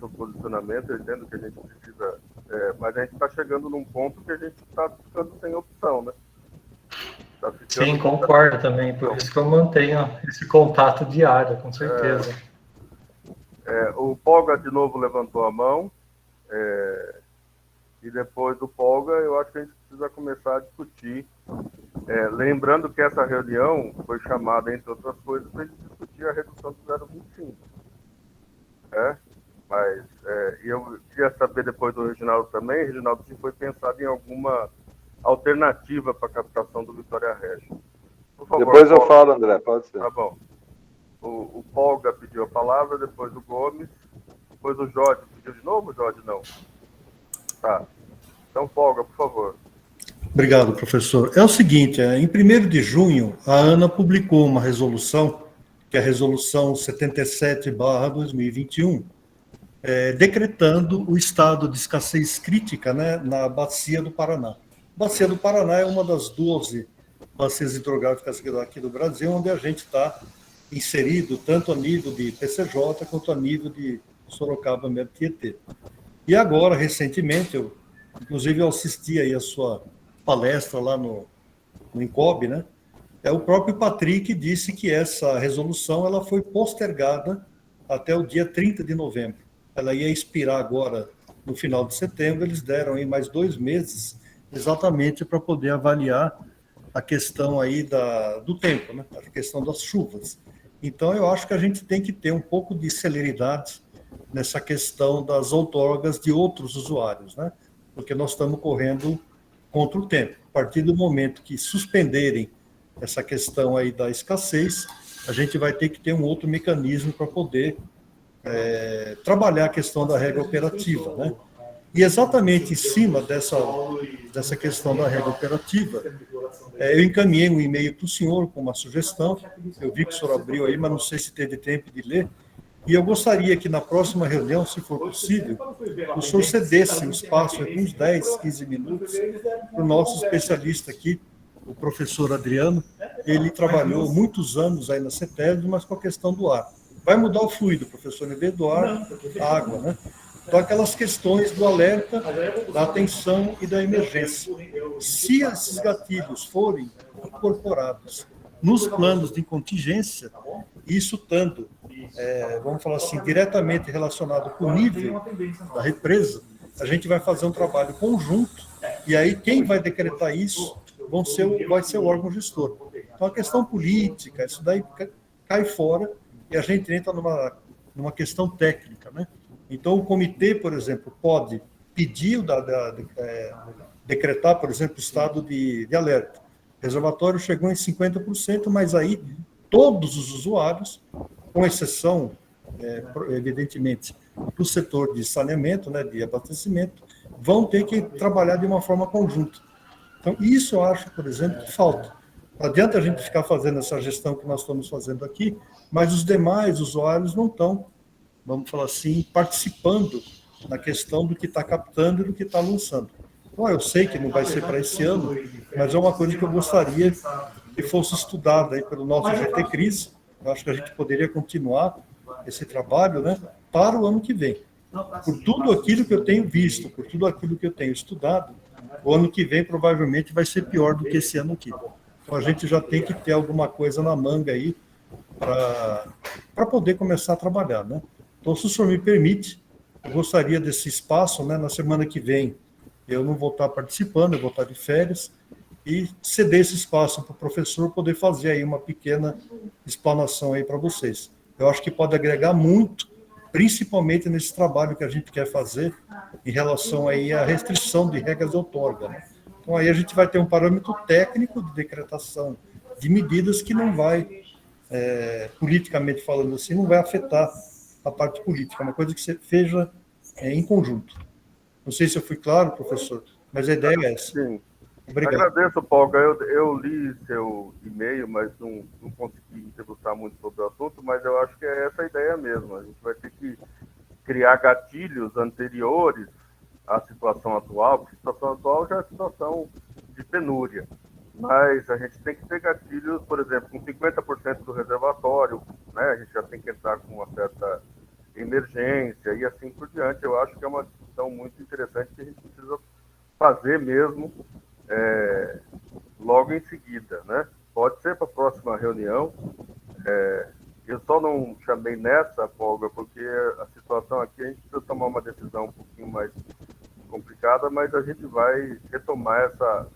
posicionamento, eu entendo que a gente precisa, mas a gente está chegando num ponto que a gente está ficando sem opção, né? Tá ficando... Sim, concordo também, por isso que eu mantenho esse contato diário, com certeza. O Polga, de novo, levantou a mão, e depois do Polga, eu acho que a gente precisa começar a discutir, lembrando que essa reunião foi chamada, entre outras coisas, para a gente discutir a redução do 0,25. Mas eu queria saber depois do Reginaldo também, Reginaldo, se foi pensado em alguma alternativa para a captação do Vitória Regia. Por favor, depois eu falo, André, pode ser. Tá bom. O Polga pediu a palavra, depois o Gomes, depois o Jorge. Pediu de novo, Jorge? Não. Tá. Então, Polga, por favor. Obrigado, professor. É o seguinte, em 1º de junho, a ANA publicou uma resolução, que é a resolução 77/2021, decretando o estado de escassez crítica, né, na Bacia do Paraná. A Bacia do Paraná é uma das 12 bacias hidrográficas aqui do Brasil, onde a gente está inserido tanto a nível de PCJ quanto a nível de Sorocaba, Tietê. E agora, recentemente, inclusive eu assisti aí a sua palestra lá no INCOB, né? O próprio Patrick disse que essa resolução ela foi postergada até o dia 30 de novembro. Ela ia expirar agora no final de setembro, eles deram aí mais 2 meses exatamente para poder avaliar a questão aí do tempo, né? A questão das chuvas. Então, eu acho que a gente tem que ter um pouco de celeridade nessa questão das outorgas de outros usuários, né? Porque nós estamos correndo contra o tempo. A partir do momento que suspenderem essa questão aí da escassez, a gente vai ter que ter um outro mecanismo para poder trabalhar a questão da regra operativa, né? E exatamente em cima dessa questão da regra operativa, eu encaminhei um e-mail para o senhor com uma sugestão, eu vi que o senhor abriu aí, mas não sei se teve tempo de ler, e eu gostaria que na próxima reunião, se for possível, o senhor cedesse um espaço de uns 10, 15 minutos para o nosso especialista aqui, o professor Adriano. Ele trabalhou muitos anos aí na CETESB, mas com a questão do ar. Vai mudar o fluido, professor, em vez do ar, a água, né? Então, aquelas questões do alerta, da atenção e da emergência. Se esses gatilhos forem incorporados nos planos de contingência, isso estando, vamos falar assim, diretamente relacionado com o nível da represa, a gente vai fazer um trabalho conjunto, e aí quem vai decretar isso vai ser o órgão gestor. Então, a questão política, isso daí cai fora, e a gente entra numa questão técnica, né? Então, o comitê, por exemplo, pode pedir, decretar, por exemplo, estado de alerta. O reservatório chegou em 50%, mas aí todos os usuários, com exceção, evidentemente, do setor de saneamento, né, de abastecimento, vão ter que trabalhar de uma forma conjunta. Então, isso eu acho, por exemplo, que falta. Não adianta a gente ficar fazendo essa gestão que nós estamos fazendo aqui, mas os demais usuários não estão, vamos falar assim, participando na questão do que está captando e do que está lançando. Então, eu sei que não vai ser para esse ano, mas é uma coisa que eu gostaria que fosse estudada aí pelo nosso GT Cris. Eu acho que a gente poderia continuar esse trabalho, né, para o ano que vem. Por tudo aquilo que eu tenho visto, por tudo aquilo que eu tenho estudado, o ano que vem provavelmente vai ser pior do que esse ano aqui. Então, a gente já tem que ter alguma coisa na manga aí para poder começar a trabalhar, né? Então, se o senhor me permite, eu gostaria desse espaço, né? Na semana que vem eu não vou estar participando, eu vou estar de férias, e ceder esse espaço para o professor poder fazer aí uma pequena explanação aí para vocês. Eu acho que pode agregar muito, principalmente nesse trabalho que a gente quer fazer em relação aí à restrição de regras de outorga, né? Então, aí a gente vai ter um parâmetro técnico de decretação de medidas que não vai, politicamente falando assim, não vai afetar a parte política, é uma coisa que você seja em conjunto. Não sei se eu fui claro, professor, mas a ideia é essa. Sim. Obrigado. Agradeço, Polga. Eu li seu e-mail, mas não consegui debruçar muito sobre o assunto, mas eu acho que é essa a ideia mesmo. A gente vai ter que criar gatilhos anteriores à situação atual, porque a situação atual já é a situação de penúria. Mas a gente tem que ter gatilhos, por exemplo, com 50% do reservatório, né? A gente já tem que entrar com uma certa emergência e assim por diante. Eu acho que é uma discussão muito interessante que a gente precisa fazer mesmo logo em seguida, né? Pode ser para a próxima reunião. Eu só não chamei nessa, Folga, porque a situação aqui, a gente precisa tomar uma decisão um pouquinho mais complicada, mas a gente vai retomar essa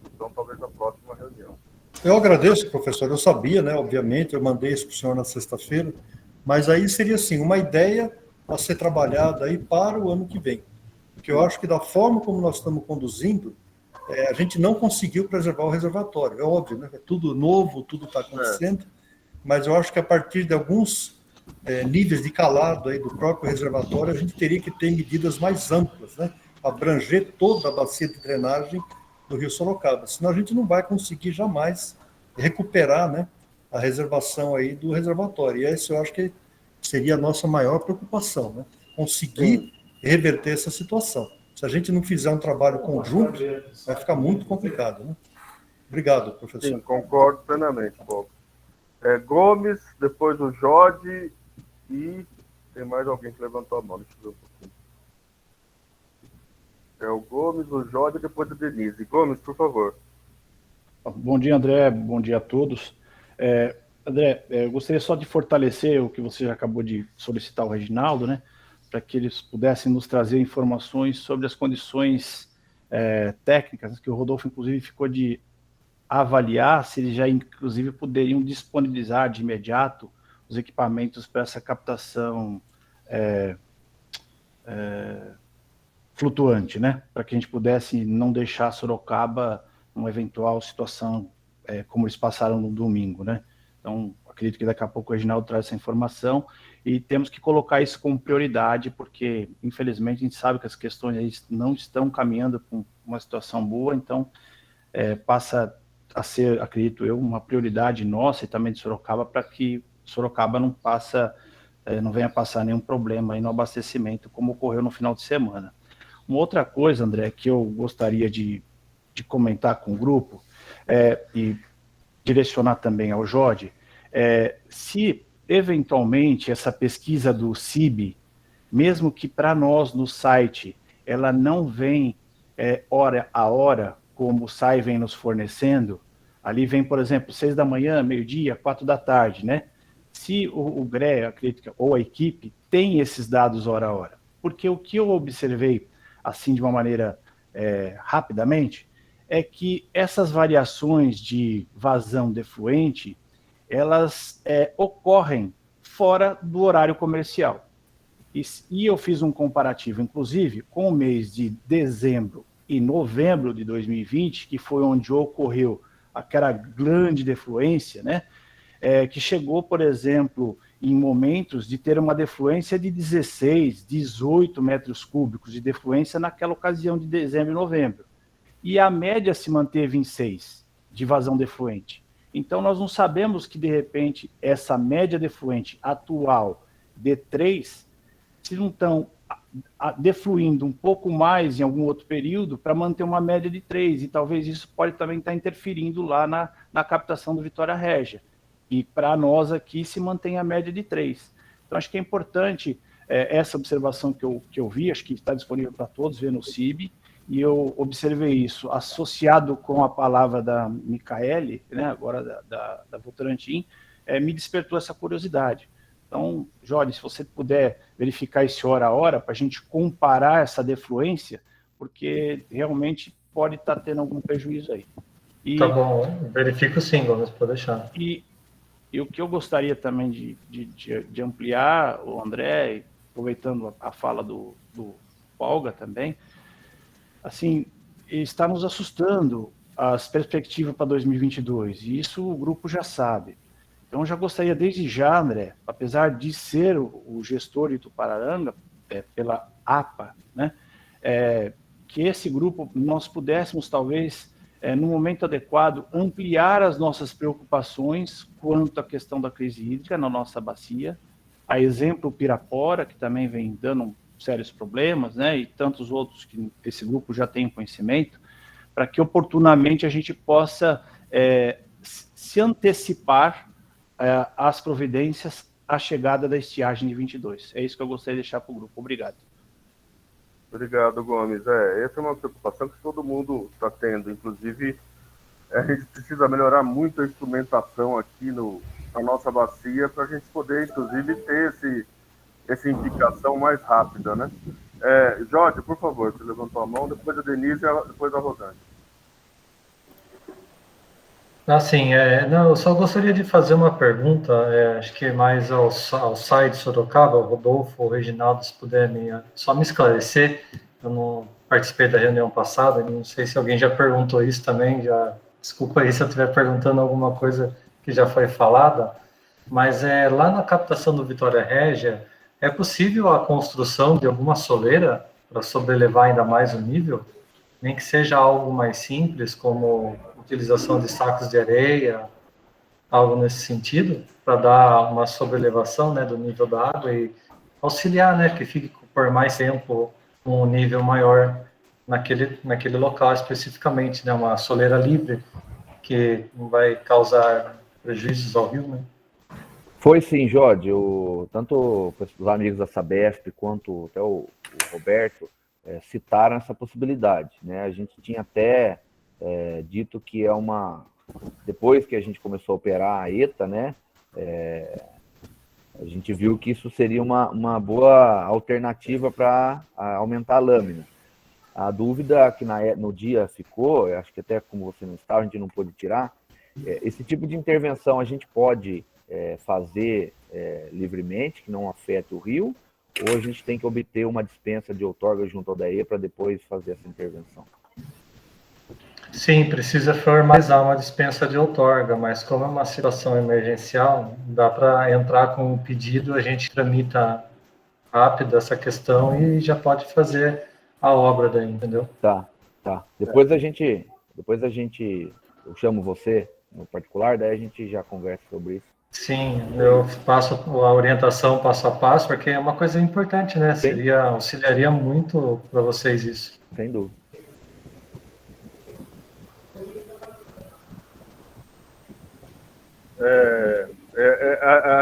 discussão talvez na próxima reunião. Eu agradeço, professor. Eu sabia, né? Obviamente, eu mandei isso para o senhor na sexta-feira, mas aí seria assim, uma ideia a ser trabalhada aí para o ano que vem. Porque eu acho que da forma como nós estamos conduzindo, a gente não conseguiu preservar o reservatório. É óbvio, né? É tudo novo, tudo está acontecendo, mas eu acho que a partir de alguns níveis de calado aí do próprio reservatório, a gente teria que ter medidas mais amplas, né? Abranger toda a bacia de drenagem do Rio Sorocaba. Senão a gente não vai conseguir jamais recuperar, né, a reservação aí do reservatório. E essa eu acho que seria a nossa maior preocupação, né? Conseguir reverter essa situação. Se a gente não fizer um trabalho conjunto, vai ficar muito complicado, né? Obrigado, professor. Sim, concordo plenamente, Paulo. Gomes, depois o Jorge e tem mais alguém que levantou a mão. Deixa eu ver um pouquinho. O Gomes, o Jorge e depois a Denise. Gomes, por favor. Bom dia, André. Bom dia a todos. André, eu gostaria só de fortalecer o que você já acabou de solicitar ao Reginaldo, né, para que eles pudessem nos trazer informações sobre as condições técnicas, que o Rodolfo, inclusive, ficou de avaliar se eles já, inclusive, poderiam disponibilizar de imediato os equipamentos para essa captação flutuante, né, para que a gente pudesse não deixar Sorocaba numa eventual situação como eles passaram no domingo, né. Então, acredito que daqui a pouco o Reginaldo traz essa informação e temos que colocar isso como prioridade, porque, infelizmente, a gente sabe que as questões aí não estão caminhando com uma situação boa, então passa a ser, acredito eu, uma prioridade nossa e também de Sorocaba, para que Sorocaba não venha passar nenhum problema aí no abastecimento, como ocorreu no final de semana. Uma outra coisa, André, que eu gostaria de comentar com o grupo, e direcionar também ao Jorge, se eventualmente essa pesquisa do CIB, mesmo que para nós no site, ela não vem hora a hora, como o SAI vem nos fornecendo, ali vem, por exemplo, 6 da manhã, meio-dia, 4 da tarde, né? Se o GRE, a crítica, ou a equipe, tem esses dados hora a hora. Porque o que eu observei, assim, de uma maneira rapidamente, é que essas variações de vazão defluente, elas ocorrem fora do horário comercial. E eu fiz um comparativo, inclusive, com o mês de dezembro e novembro de 2020, que foi onde ocorreu aquela grande defluência, né, que chegou, por exemplo, em momentos de ter uma defluência de 16, 18 metros cúbicos de defluência naquela ocasião de dezembro e novembro. E a média se manteve em 6 de vazão defluente. Então, nós não sabemos que, de repente, essa média defluente atual de 3, se não estão defluindo um pouco mais em algum outro período para manter uma média de 3, e talvez isso pode também estar interferindo lá na captação do Vitória Régia. E para nós aqui se mantém a média de 3. Então, acho que é importante essa observação que eu vi, acho que está disponível para todos ver no CIB, e eu observei isso associado com a palavra da Micaele, né, agora da Votorantim, me despertou essa curiosidade. Então, Jorge, se você puder verificar isso hora a hora, para a gente comparar essa defluência, porque realmente pode estar tendo algum prejuízo aí. Tá bom, verifico sim, Gomes, pode deixar. E o que eu gostaria também de ampliar, o André, aproveitando a fala do Polga também, assim, está nos assustando as perspectivas para 2022, e isso o grupo já sabe. Então, já gostaria desde já, André, apesar de ser o gestor de Tupararanga, pela APA, né, que esse grupo, nós pudéssemos, talvez, no momento adequado, ampliar as nossas preocupações quanto à questão da crise hídrica na nossa bacia, a exemplo Pirapora, que também vem dando sérios problemas, né, e tantos outros que esse grupo já tem conhecimento, para que oportunamente a gente possa se antecipar às providências a chegada da estiagem de 22. É isso que eu gostaria de deixar para o grupo. Obrigado. Obrigado, Gomes. Essa é uma preocupação que todo mundo está tendo. Inclusive, a gente precisa melhorar muito a instrumentação aqui na nossa bacia para a gente poder, inclusive, ter essa indicação mais rápida, né? Jorge, por favor, você levantou a mão, depois a Denise e depois a Rosane. Assim, não, eu só gostaria de fazer uma pergunta, acho que mais ao site Sorocaba, o Rodolfo, o Reginaldo, se puder só me esclarecer, eu não participei da reunião passada, não sei se alguém já perguntou isso também, desculpa aí se eu estiver perguntando alguma coisa que já foi falada, mas lá na captação do Vitória Régia, é possível a construção de alguma soleira para sobrelevar ainda mais o nível? Nem que seja algo mais simples, como utilização de sacos de areia, algo nesse sentido, para dar uma sobrelevação, né, do nível da água e auxiliar, né, que fique por mais tempo um nível maior naquele local especificamente, né, uma soleira livre que não vai causar prejuízos ao rio, né? Foi sim, Jorge. Tanto os amigos da Sabesp quanto até o Roberto citaram essa possibilidade, né? A gente tinha até dito que depois que a gente começou a operar a ETA, né? A gente viu que isso seria uma boa alternativa para aumentar a lâmina. A dúvida que no dia ficou, eu acho que até como você não estava, a gente não pôde tirar, esse tipo de intervenção a gente pode fazer livremente, que não afeta o rio, ou a gente tem que obter uma dispensa de outorga junto ao DAE para depois fazer essa intervenção? Sim, precisa formalizar uma dispensa de outorga, mas como é uma situação emergencial, dá para entrar com um pedido, a gente tramita rápido essa questão e já pode fazer a obra daí, entendeu? Tá. Depois a gente, eu chamo você no particular, daí a gente já conversa sobre isso. Sim, eu passo a orientação passo a passo, porque é uma coisa importante, né? Auxiliaria muito para vocês isso. Sem dúvida.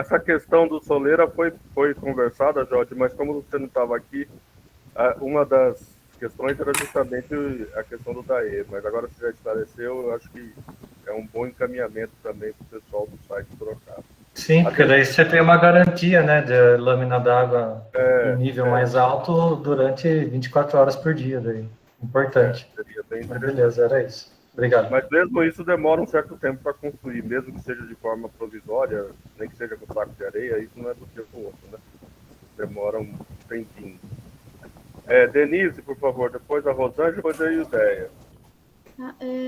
Essa questão do soleira foi conversada, Jorge, mas como você não estava aqui, uma das questões era justamente a questão do DAE, mas agora você já esclareceu, eu acho que é um bom encaminhamento também para o pessoal do site Sorocaba. Sim, porque daí você tem uma garantia, né, de lâmina d'água em nível mais alto durante 24 horas por dia, daí. Importante. Seria bem interessante. Beleza, era isso. Obrigado. Mas mesmo isso demora um certo tempo para construir, mesmo que seja de forma provisória, nem que seja com saco de areia, isso não é do dia para o outro, né? Demora um tempinho. Denise, por favor, depois a Rosângela, depois a Iudéia.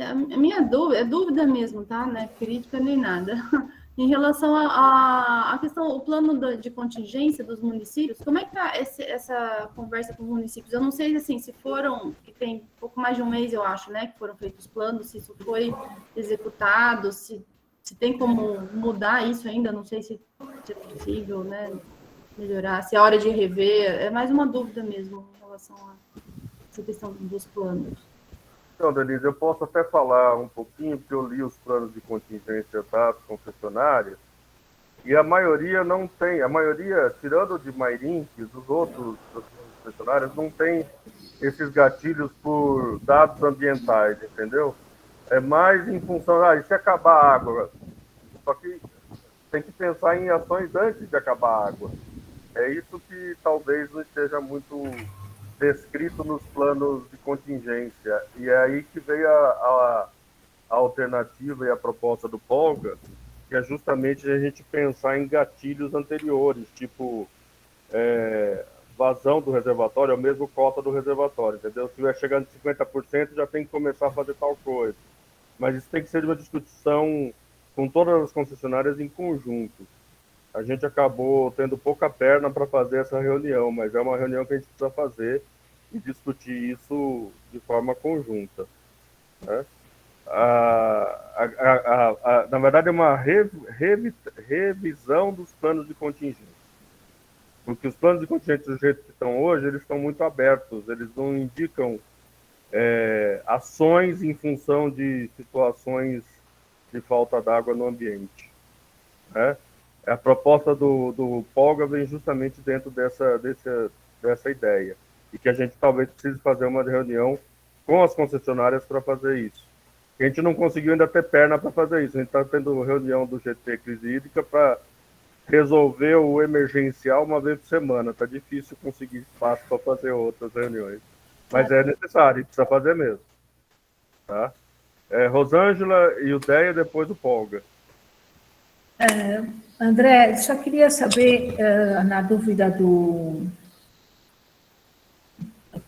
A minha dúvida mesmo, tá? Não é crítica nem nada. Em relação à questão, o plano de contingência dos municípios, como é que está essa conversa com os municípios? Eu não sei, assim, se foram, que tem pouco mais de um mês, eu acho, né, que foram feitos os planos, se isso foi executado, se tem como mudar isso ainda, não sei se é possível, né, melhorar, se é hora de rever, é mais uma dúvida mesmo em relação a essa questão dos planos. Então, Denise, eu posso até falar um pouquinho, porque eu li os planos de contingência das concessionárias, e a maioria não tem, tirando de Mairim, os outros das concessionárias, não tem esses gatilhos por dados ambientais, entendeu? É mais em função, e se acabar a água? Só que tem que pensar em ações antes de acabar a água. É isso que talvez não esteja muito descrito nos planos de contingência, e é aí que veio a alternativa e a proposta do Polga, que é justamente a gente pensar em gatilhos anteriores, tipo vazão do reservatório, ou mesmo cota do reservatório, entendeu? Se vai chegando em 50%, já tem que começar a fazer tal coisa. Mas isso tem que ser uma discussão com todas as concessionárias em conjunto. A gente acabou tendo pouca perna para fazer essa reunião, mas é uma reunião que a gente precisa fazer e discutir isso de forma conjunta, né? Na verdade, é uma revisão dos planos de contingência. Porque os planos de contingência do jeito que estão hoje, eles estão muito abertos, eles não indicam ações em função de situações de falta d'água no ambiente, né? A proposta do Polga vem justamente dentro dessa ideia, e que a gente talvez precise fazer uma reunião com as concessionárias para fazer isso. A gente não conseguiu ainda ter perna para fazer isso, a gente está tendo reunião do GT Crise Hídrica para resolver o emergencial uma vez por semana, está difícil conseguir espaço para fazer outras reuniões, mas é necessário, precisa fazer mesmo. Tá? Rosângela e o Deia, depois o Polga. André, só queria saber, na dúvida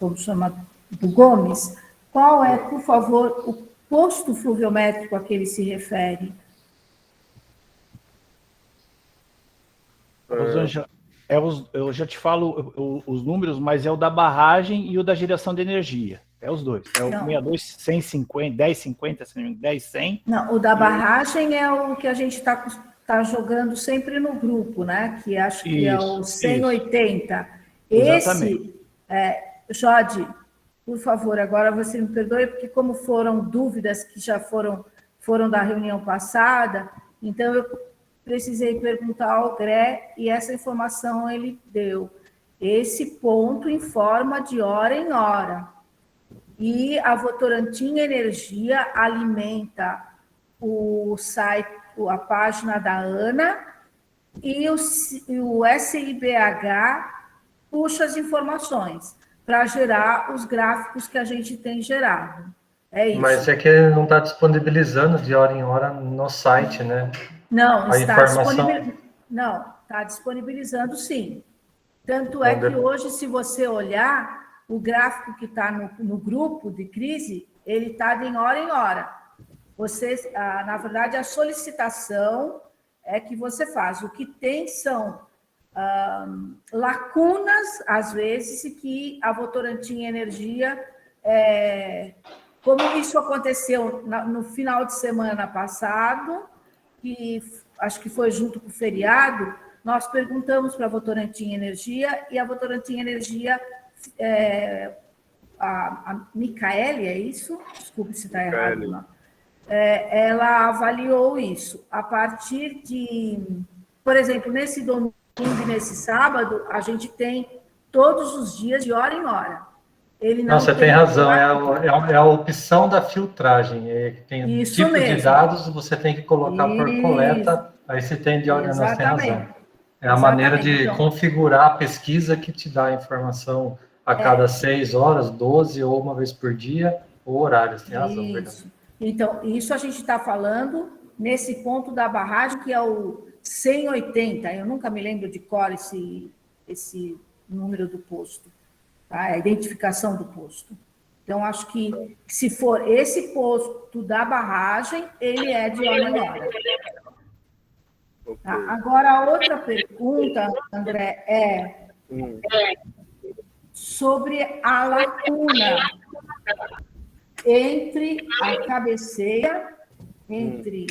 como chama, do Gomes, qual é, por favor, o posto fluviométrico a que ele se refere? Rosângela, eu já te falo os números, mas é o da barragem e o da geração de energia. É os dois. É o 62, 150, 1050, 10, Não, o da barragem é o que a gente está jogando sempre no grupo, né? Que acho que é o 180. Exatamente. Jode, por favor, agora você me perdoe, porque como foram dúvidas que já foram da reunião passada, então eu precisei perguntar ao GRE e essa informação ele deu. Esse ponto informa de hora em hora. E a Votorantim Energia alimenta o site, a página da ANA, e o SIBH puxa as informações para gerar os gráficos que a gente tem gerado. É isso. Mas é que ele não está disponibilizando de hora em hora no site, né? Não, informação... está disponibilizando sim. Tanto é que hoje, se você olhar, o gráfico que está no grupo de crise, ele está de hora em hora. Na verdade, a solicitação é que você faz. O que tem são lacunas, às vezes, e que a Votorantim Energia, como isso aconteceu no final de semana passado, que acho que foi junto com o feriado, nós perguntamos para a Votorantim Energia, e a Votorantim Energia, a Micaele, é isso? Desculpe se está errado. Não. Ela avaliou isso. A partir de, por exemplo, nesse domingo e nesse sábado, a gente tem todos os dias de hora em hora. Não, você tem razão, é a opção da filtragem. Tem isso tipo mesmo. De dados, você tem que colocar por coleta, aí você tem de hora, nós tem razão. É a maneira de configurar a pesquisa que te dá a informação a cada 6 horas, 12 ou uma vez por dia, ou horários, tem razão. Isso. Então, isso a gente está falando nesse ponto da barragem, que é o 180, eu nunca me lembro de cor esse número do posto, tá? A identificação do posto. Então, acho que se for esse posto da barragem, ele é de hora em hora. Tá? Agora, a outra pergunta, André, é sobre a lacuna entre a cabeceira, entre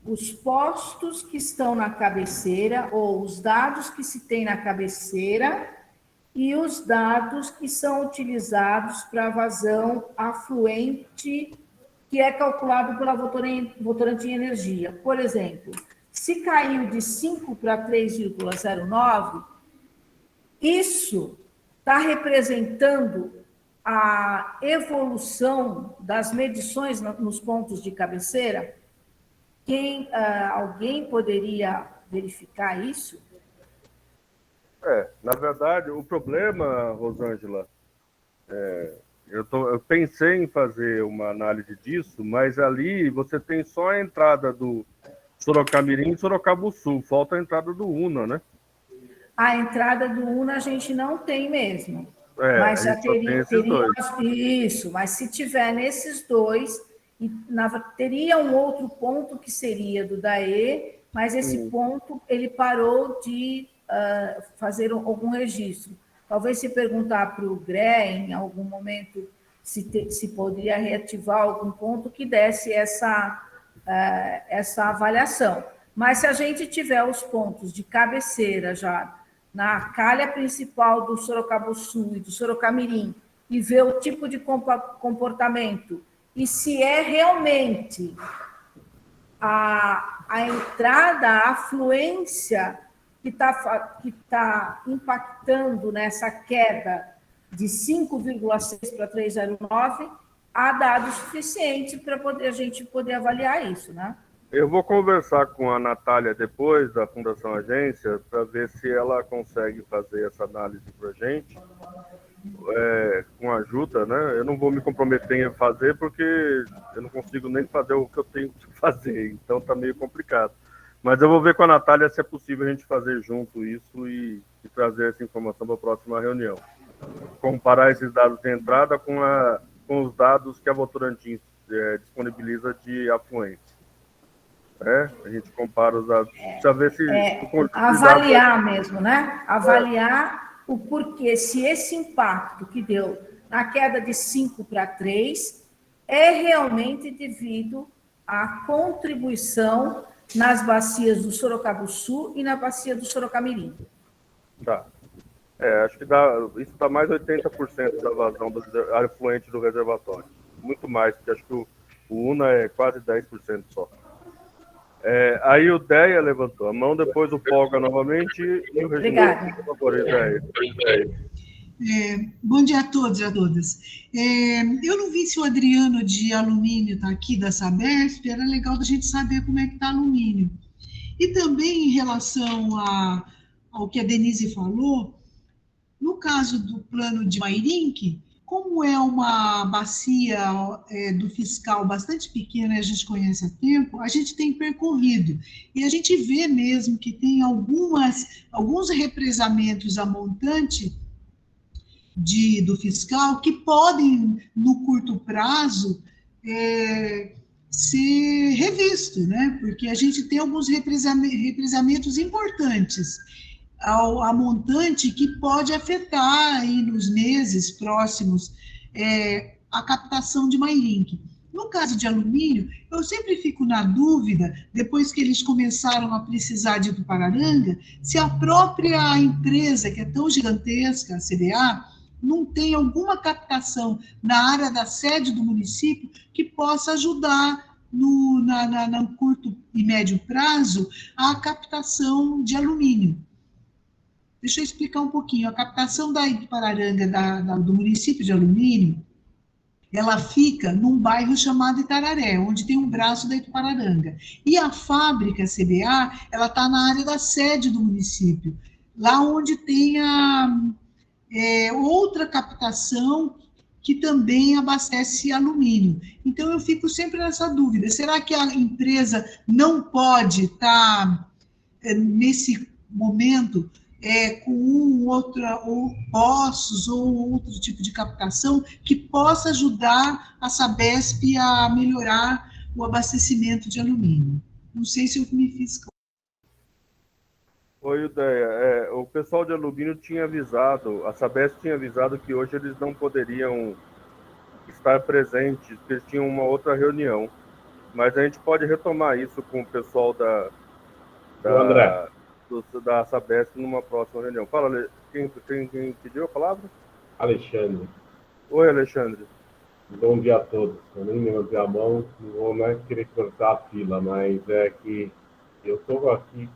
os postos que estão na cabeceira, ou os dados que se tem na cabeceira, e os dados que são utilizados para a vazão afluente, que é calculado pela Votorantim Energia. Por exemplo, se caiu de 5 para 3,09, isso está representando a evolução das medições nos pontos de cabeceira? Alguém poderia verificar isso? Na verdade, o problema, Rosângela, eu pensei em fazer uma análise disso, mas ali você tem só a entrada do Sorocamirim e Sorocabuçu, falta a entrada do UNA, né? A entrada do UNA a gente não tem mesmo. Mas já teria isso, mas se tiver nesses dois, teria um outro ponto que seria do DAE, mas esse ponto ele parou de fazer algum registro. Talvez se perguntar para o GRE em algum momento se poderia reativar algum ponto que desse essa avaliação. Mas se a gente tiver os pontos de cabeceira já na calha principal do Sorocabuçu e do Sorocamirim, e ver o tipo de comportamento, e se é realmente a entrada, a afluência que tá impactando nessa queda de 5,6 para 3,09, há dados suficientes para a gente poder avaliar isso, né? Eu vou conversar com a Natália depois, da Fundação Agência, para ver se ela consegue fazer essa análise para a gente, com ajuda, né? Eu não vou me comprometer em fazer, porque eu não consigo nem fazer o que eu tenho que fazer, então está meio complicado. Mas eu vou ver com a Natália se é possível a gente fazer junto isso e trazer essa informação para a próxima reunião. Comparar esses dados de entrada com os dados que a Votorantim disponibiliza de afluência. A gente compara os dados, precisa ver se... avaliar mesmo, né? Avaliar o porquê, se esse impacto que deu na queda de 5 para 3 é realmente devido à contribuição nas bacias do Sorocaba-Sul e na bacia do Sorocamirim. Tá. Acho que isso dá mais 80% da vazão do afluente do reservatório. Muito mais, porque acho que o UNA é quase 10% só. Aí o Deia levantou a mão, depois o Polga novamente e o Reginaldo. Por favor, Deia. Bom dia a todos e a todas. Eu não vi se o Adriano de alumínio está aqui, da Sabesp, era legal da gente saber como é que está alumínio. E também em relação ao que a Denise falou, no caso do plano de Mairinque, como é uma bacia do fiscal bastante pequena, a gente conhece há tempo, a gente tem percorrido. E a gente vê mesmo que tem alguns represamentos a montante do fiscal que podem, no curto prazo, ser revisto, né? Porque a gente tem alguns represamentos importantes a montante que pode afetar aí nos meses próximos a captação de Mairinque. No caso de alumínio, eu sempre fico na dúvida, depois que eles começaram a precisar de Itupararanga, se a própria empresa, que é tão gigantesca, a CBA, não tem alguma captação na área da sede do município que possa ajudar no curto e médio prazo a captação de alumínio. Deixa eu explicar um pouquinho. A captação da Itupararanga, do município de alumínio, ela fica num bairro chamado Itararé, onde tem um braço da Itupararanga. E a fábrica CBA, ela está na área da sede do município, lá onde tem outra captação que também abastece alumínio. Então, eu fico sempre nessa dúvida. Será que a empresa não pode estar, nesse momento, com ou poços ou outro tipo de captação que possa ajudar a Sabesp a melhorar o abastecimento de alumínio? Não sei se eu me fiz claro. Oi, Ideia. O pessoal de alumínio tinha avisado, a Sabesp tinha avisado que hoje eles não poderiam estar presentes, porque eles tinham uma outra reunião. Mas a gente pode retomar isso com o pessoal da Sabesp numa próxima reunião. Fala, quem pediu a palavra? Alexandre. Oi, Alexandre. Bom dia a todos. Eu nem levantei a mão, não vou querer cortar a fila, mas é que eu estou aqui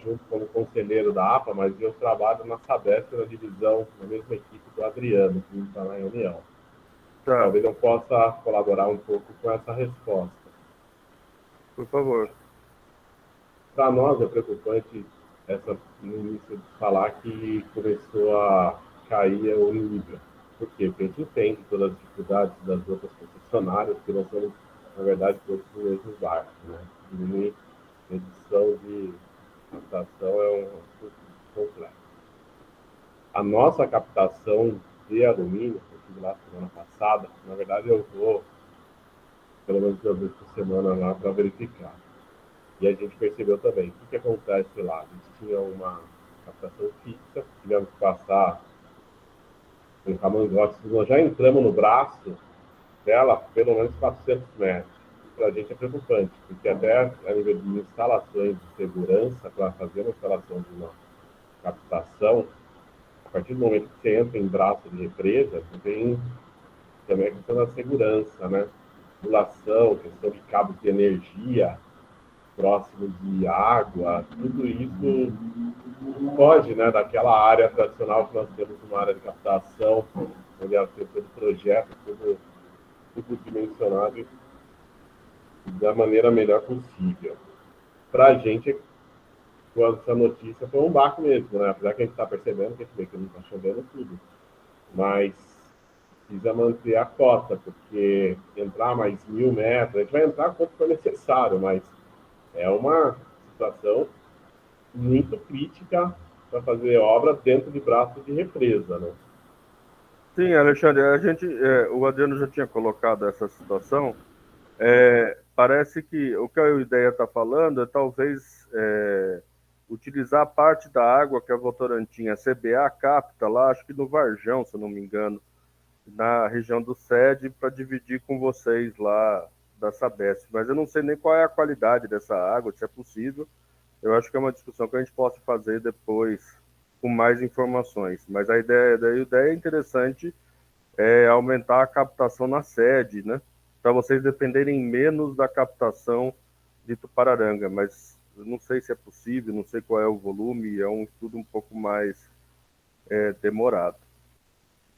junto como conselheiro da APA, mas eu trabalho na Sabesp, na divisão, na mesma equipe do Adriano, que está na reunião. Tá. Talvez eu possa colaborar um pouco com essa resposta. Por favor. Para nós é preocupante no início de falar que começou a cair o nível. Por quê? Porque a gente entende todas as dificuldades das outras concessionárias, que nós somos, na verdade, todos no mesmo barco, né? Diminuir a edição de captação é um assunto complexo. A nossa captação de alumínio, eu estive lá semana passada, na verdade eu vou pelo menos 2 vezes por semana lá para verificar. E a gente percebeu também o que acontece lá. A gente tinha uma captação fixa, tivemos que passar um camangote. Nós já entramos no braço dela pelo menos 400 metros. Para a gente é preocupante, porque até a nível de instalações de segurança, para fazer uma instalação de uma captação, a partir do momento que você entra em braço de represa, tem também a questão da segurança, né? Regulação, questão de cabos de energia. próximo de água, tudo isso foge, né, daquela área tradicional que nós temos, uma área de captação, onde ela tem todo o projeto, tudo dimensionado da maneira melhor possível. Para a gente, quando essa notícia foi um baco mesmo, né? Apesar que a gente está percebendo que a gente vê que não está chovendo tudo, mas precisa manter a cota, porque entrar mais 1.000 metros, a gente vai entrar quanto for necessário, mas é uma situação muito crítica para fazer obra dentro de braço de represa, né? Sim, Alexandre, o Adriano já tinha colocado essa situação. Parece que o que a ideia está falando é talvez utilizar parte da água que a Votorantim, a CBA, capta lá, acho que no Varjão, se eu não me engano, na região do SED, para dividir com vocês lá da Sabesp. Mas eu não sei nem qual é a qualidade dessa água, se é possível. Eu acho que é uma discussão que a gente possa fazer depois com mais informações. Mas a ideia é interessante, aumentar a captação na sede, né? Para vocês dependerem menos da captação de Tupararanga, mas eu não sei se é possível, não sei qual é o volume, é um estudo um pouco mais demorado,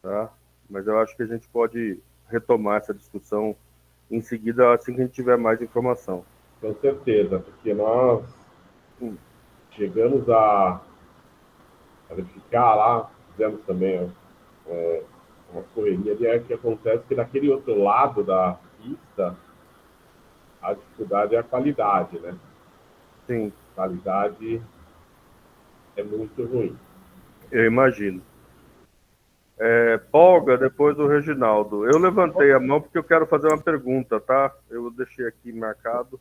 tá? Mas eu acho que a gente pode retomar essa discussão em seguida, assim que a gente tiver mais informação. Com certeza, porque nós chegamos a verificar lá, fizemos também uma correria que acontece que daquele outro lado da pista, a dificuldade é a qualidade, né? Sim. A qualidade é muito ruim. Eu imagino. Polga, depois do Reginaldo. Eu levantei a mão porque eu quero fazer uma pergunta, tá? Eu deixei aqui marcado.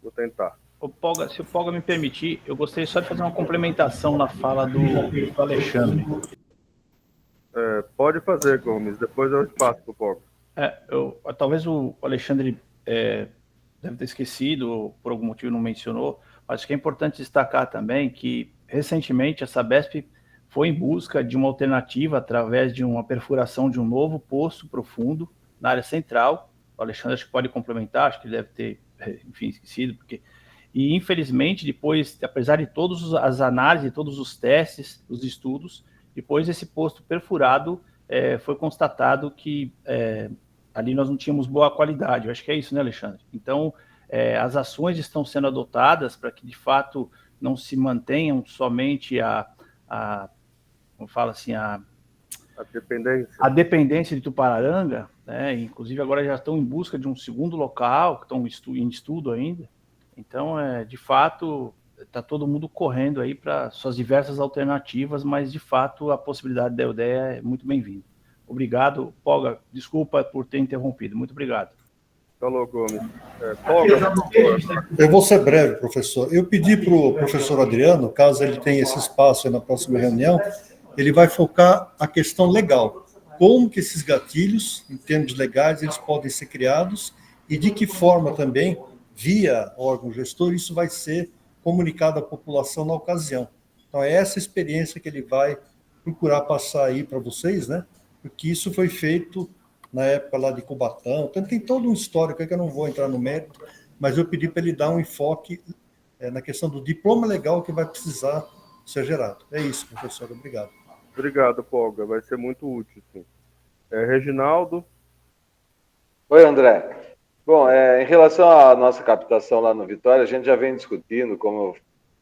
Vou tentar. Polga, se o Polga me permitir, eu gostaria só de fazer uma complementação na fala do Alexandre. Pode fazer, Gomes. Depois eu passo para o Polga. Talvez o Alexandre deve ter esquecido, ou por algum motivo não mencionou, mas acho que é importante destacar também que, recentemente, a Sabesp foi em busca de uma alternativa através de uma perfuração de um novo poço profundo na área central. O Alexandre acho que pode complementar, acho que ele deve ter, enfim, esquecido, porque... E, infelizmente, depois, apesar de todas as análises, todos os testes, os estudos, depois desse poço perfurado, foi constatado que ali nós não tínhamos boa qualidade. Eu acho que é isso, né, Alexandre? Então, as ações estão sendo adotadas para que, de fato, não se mantenham somente como fala assim, a dependência de Tupararanga, né? Inclusive agora já estão em busca de um segundo local, que estão em estudo ainda. Então, de fato, está todo mundo correndo aí para suas diversas alternativas, mas, de fato, a possibilidade da EUDEA é muito bem-vinda. Obrigado. Polga, desculpa por ter interrompido. Muito obrigado. Falou, Gomes. Polga. Eu vou ser breve, professor. Eu pedi para o professor Adriano, caso ele tenha esse espaço aí na próxima reunião, ele vai focar a questão legal. Como que esses gatilhos, em termos legais, eles podem ser criados e de que forma também, via órgão gestor, isso vai ser comunicado à população na ocasião. Então, é essa experiência que ele vai procurar passar aí para vocês, né? Porque isso foi feito na época lá de Cubatão. Então, tem todo um histórico que eu não vou entrar no mérito, mas eu pedi para ele dar um enfoque na questão do diploma legal que vai precisar ser gerado. É isso, professor. Obrigado. Obrigado, Polga. Vai ser muito útil, sim. Reginaldo? Oi, André. Bom, em relação à nossa captação lá no Vitória, a gente já vem discutindo, como eu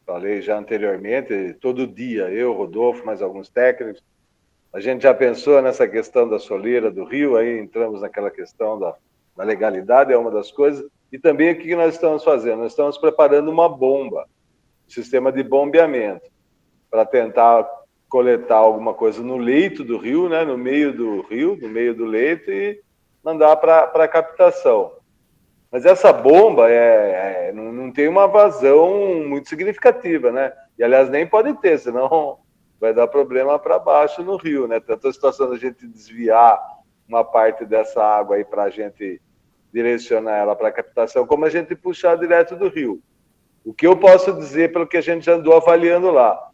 falei já anteriormente, todo dia, eu, Rodolfo, mais alguns técnicos, a gente já pensou nessa questão da soleira do rio, aí entramos naquela questão da legalidade, é uma das coisas, e também o que nós estamos fazendo? Nós estamos preparando uma bomba, um sistema de bombeamento, para tentar coletar alguma coisa no leito do rio, né, no meio do rio, no meio do leito, e mandar para a captação. Mas essa bomba não tem uma vazão muito significativa, né? E, aliás, nem pode ter, senão vai dar problema para baixo no rio, né? Tanto a situação da gente desviar uma parte dessa água aí para a gente direcionar ela para a captação, como a gente puxar direto do rio. O que eu posso dizer, pelo que a gente já andou avaliando lá,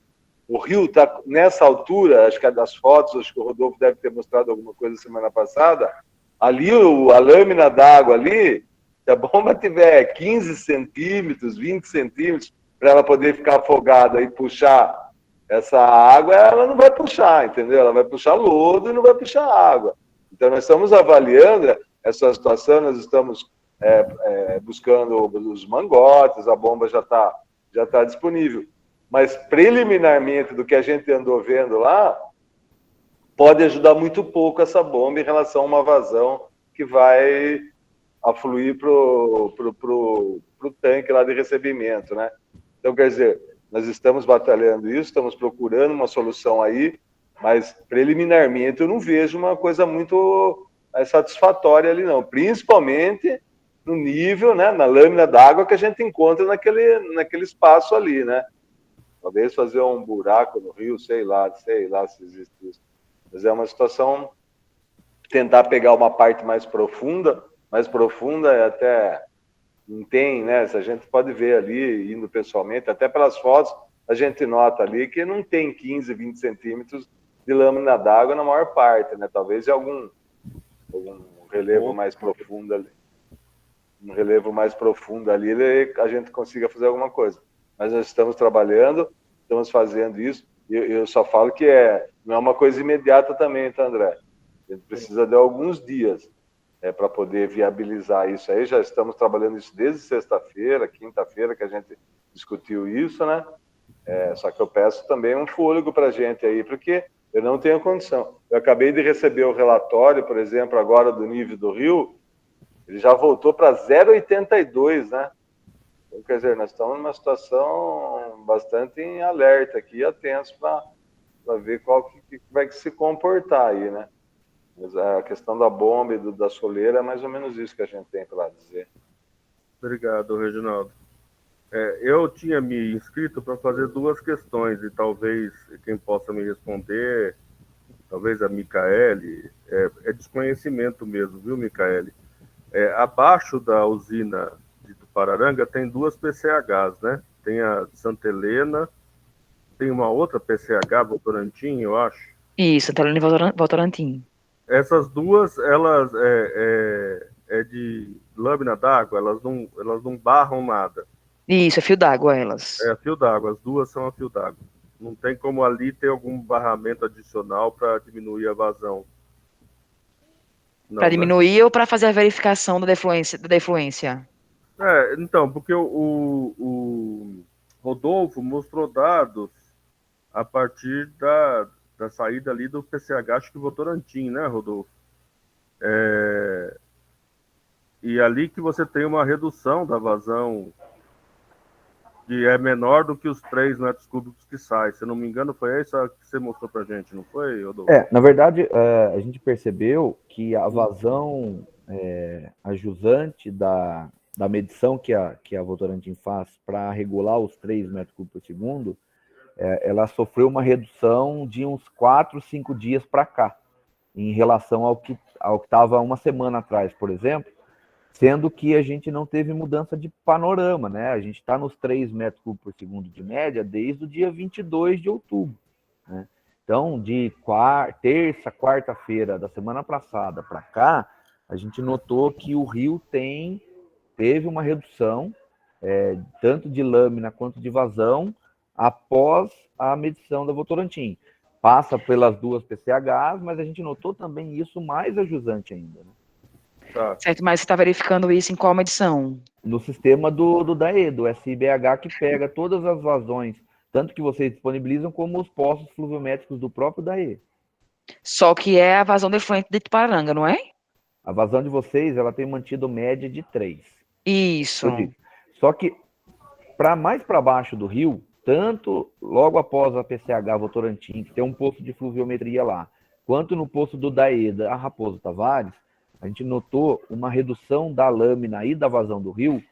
o rio está nessa altura, acho que é das fotos, acho que o Rodolfo deve ter mostrado alguma coisa semana passada, ali a lâmina d'água ali Se a bomba tiver 15 centímetros, 20 centímetros, para ela poder ficar afogada e puxar essa água, ela não vai puxar, entendeu? Ela vai puxar lodo e não vai puxar água. Então, nós estamos avaliando essa situação, nós estamos buscando os mangotes, a bomba já tá disponível. Mas, preliminarmente, do que a gente andou vendo lá, pode ajudar muito pouco essa bomba em relação a uma vazão que vai afluir para o tanque lá de recebimento, né? Então, quer dizer, nós estamos batalhando isso, estamos procurando uma solução aí, mas preliminarmente eu não vejo uma coisa muito satisfatória ali, não. Principalmente no nível, né, na lâmina d'água que a gente encontra naquele espaço ali, né? Talvez fazer um buraco no rio, sei lá se existe isso. Mas é uma situação, tentar pegar uma parte mais profunda é até, não tem, né? A gente pode ver ali, indo pessoalmente, até pelas fotos, a gente nota ali que não tem 15, 20 centímetros de lâmina d'água na maior parte, né? Talvez em algum relevo mais profundo ali. Um relevo mais profundo ali, a gente consiga fazer alguma coisa. Mas nós estamos trabalhando, estamos fazendo isso, e eu só falo que não é uma coisa imediata também, tá, André? A gente precisa de alguns dias para poder viabilizar isso aí. Já estamos trabalhando isso desde sexta-feira, quinta-feira, que a gente discutiu isso, né? Só que eu peço também um fôlego para a gente aí, porque eu não tenho condição. Eu acabei de receber o relatório, por exemplo, agora do nível do rio, ele já voltou para 0,82, né? Então, quer dizer, nós estamos numa situação bastante em alerta aqui, atentos para ver qual que vai se comportar aí, né? Mas a questão da bomba e da soleira é mais ou menos isso que a gente tem para dizer. Obrigado, Reginaldo. Eu tinha me inscrito para fazer duas questões, e talvez quem possa me responder, talvez a Micaele, é desconhecimento mesmo, viu, Micaele? Abaixo da usina de Tupararanga tem duas PCHs, né? Tem a de Santa Helena, tem uma outra PCH, Votorantim, eu acho. Isso, Santa Helena e Votorantim. Essas duas, elas é de lâmina d'água, elas não barram nada. Isso, é fio d'água elas. É fio d'água, as duas são a fio d'água. Não tem como ali ter algum barramento adicional para diminuir a vazão. Para diminuir ou para fazer a verificação da defluência? Então, porque o Rodolfo mostrou dados a partir da saída ali do PCH, acho que Votorantim, né, Rodolfo? E ali que você tem uma redução da vazão que é menor do que os 3 metros cúbicos que sai. Se eu não me engano, foi isso que você mostrou pra gente, não foi, Rodolfo? Na verdade, a gente percebeu que a vazão ajusante da medição que a Votorantim faz para regular os 3 metros cúbicos por segundo, ela sofreu uma redução de uns 4, 5 dias para cá, em relação ao que estava uma semana atrás, por exemplo, sendo que a gente não teve mudança de panorama, né? A gente está nos 3 metros cúbicos por segundo de média desde o dia 22 de outubro, né? Então, de terça, quarta-feira da semana passada para cá, a gente notou que o rio teve uma redução, tanto de lâmina quanto de vazão, após a medição da Votorantim. Passa pelas duas PCHs, mas a gente notou também isso mais ajusante ainda, né? Tá. Certo, mas você está verificando isso em qual medição? No sistema do DAE, do SIBH, que pega todas as vazões, tanto que vocês disponibilizam como os poços fluviométricos do próprio DAE. Só que é a vazão defluente de Tupararanga, não é? A vazão de vocês, ela tem mantido média de 3. Isso. Só que, mais para baixo do rio, tanto logo após a PCH Votorantim, que tem um poço de fluviometria lá, quanto no poço do DAE, da Raposo Tavares, a gente notou uma redução da lâmina e da vazão do rio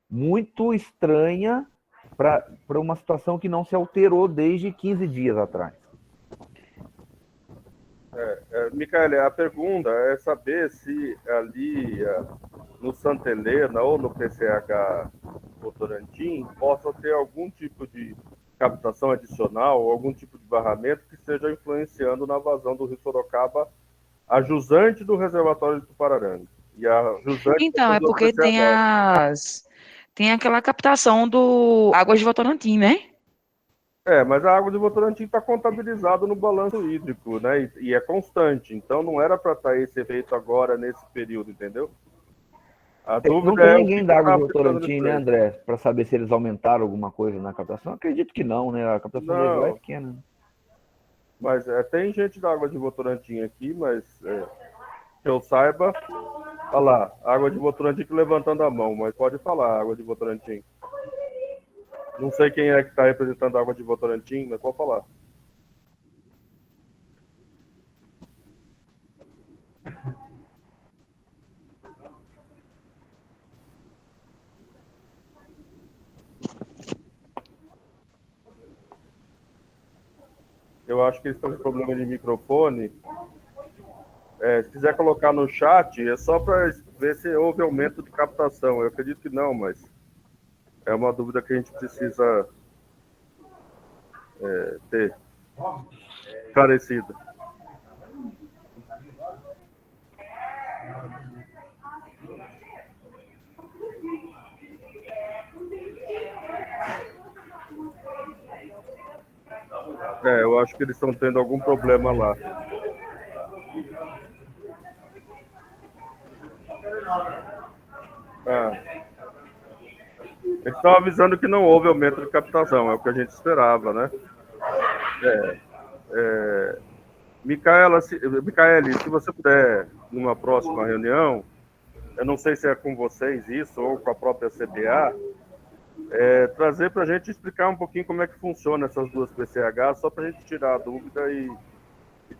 muito estranha para uma situação que não se alterou desde 15 dias atrás. Micaele, a pergunta é saber se ali no Santa Helena ou no PCH Votorantim possa ter algum tipo de captação adicional ou algum tipo de barramento que esteja influenciando na vazão do Rio Sorocaba, a jusante do reservatório de Tupararanga. E a jusante Então, é do porque PCH. tem aquela captação do Águas de Votorantim, né? Mas a água de Votorantim está contabilizada no balanço hídrico, né? E é constante. Então não era para estar esse efeito agora nesse período, entendeu? A Não dúvida tem é o que ninguém da água está de afetando nesse Votorantim, né, preço. André? Para saber se eles aumentaram alguma coisa na captação? Acredito que não, né? A captação deles lá é Não, pequena. mas tem gente da água de Votorantim aqui, mas que eu saiba, olha lá, água de Votorantim levantando a mão, mas pode falar, água de Votorantim. Não sei quem é que está representando a água de Votorantim, mas pode falar. Eu acho que eles estão com problema de microfone. Se quiser colocar no chat, é só para ver se houve aumento de captação. Eu acredito que não, mas é uma dúvida que a gente precisa ter esclarecido. Eu acho que eles estão tendo algum problema lá. Eles estão avisando que não houve aumento de captação, é o que a gente esperava, né? Micaele, se você puder, numa próxima reunião, eu não sei se é com vocês isso ou com a própria CBA, trazer para a gente explicar um pouquinho como é que funciona essas duas PCH, só para a gente tirar a dúvida e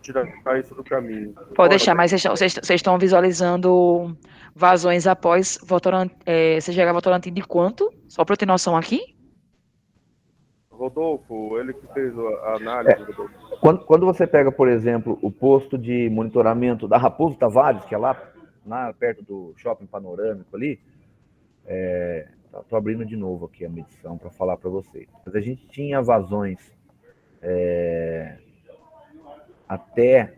tirar isso do caminho. Pode deixar, mas vocês estão visualizando vazões após CGH Votorantim de quanto? Só para eu ter noção aqui? Rodolfo, ele que fez a análise. Quando você pega, por exemplo, o posto de monitoramento da Raposo Tavares, que é lá perto do Shopping Panorâmico ali, estou abrindo de novo aqui a medição para falar para vocês. Mas a gente tinha vazões até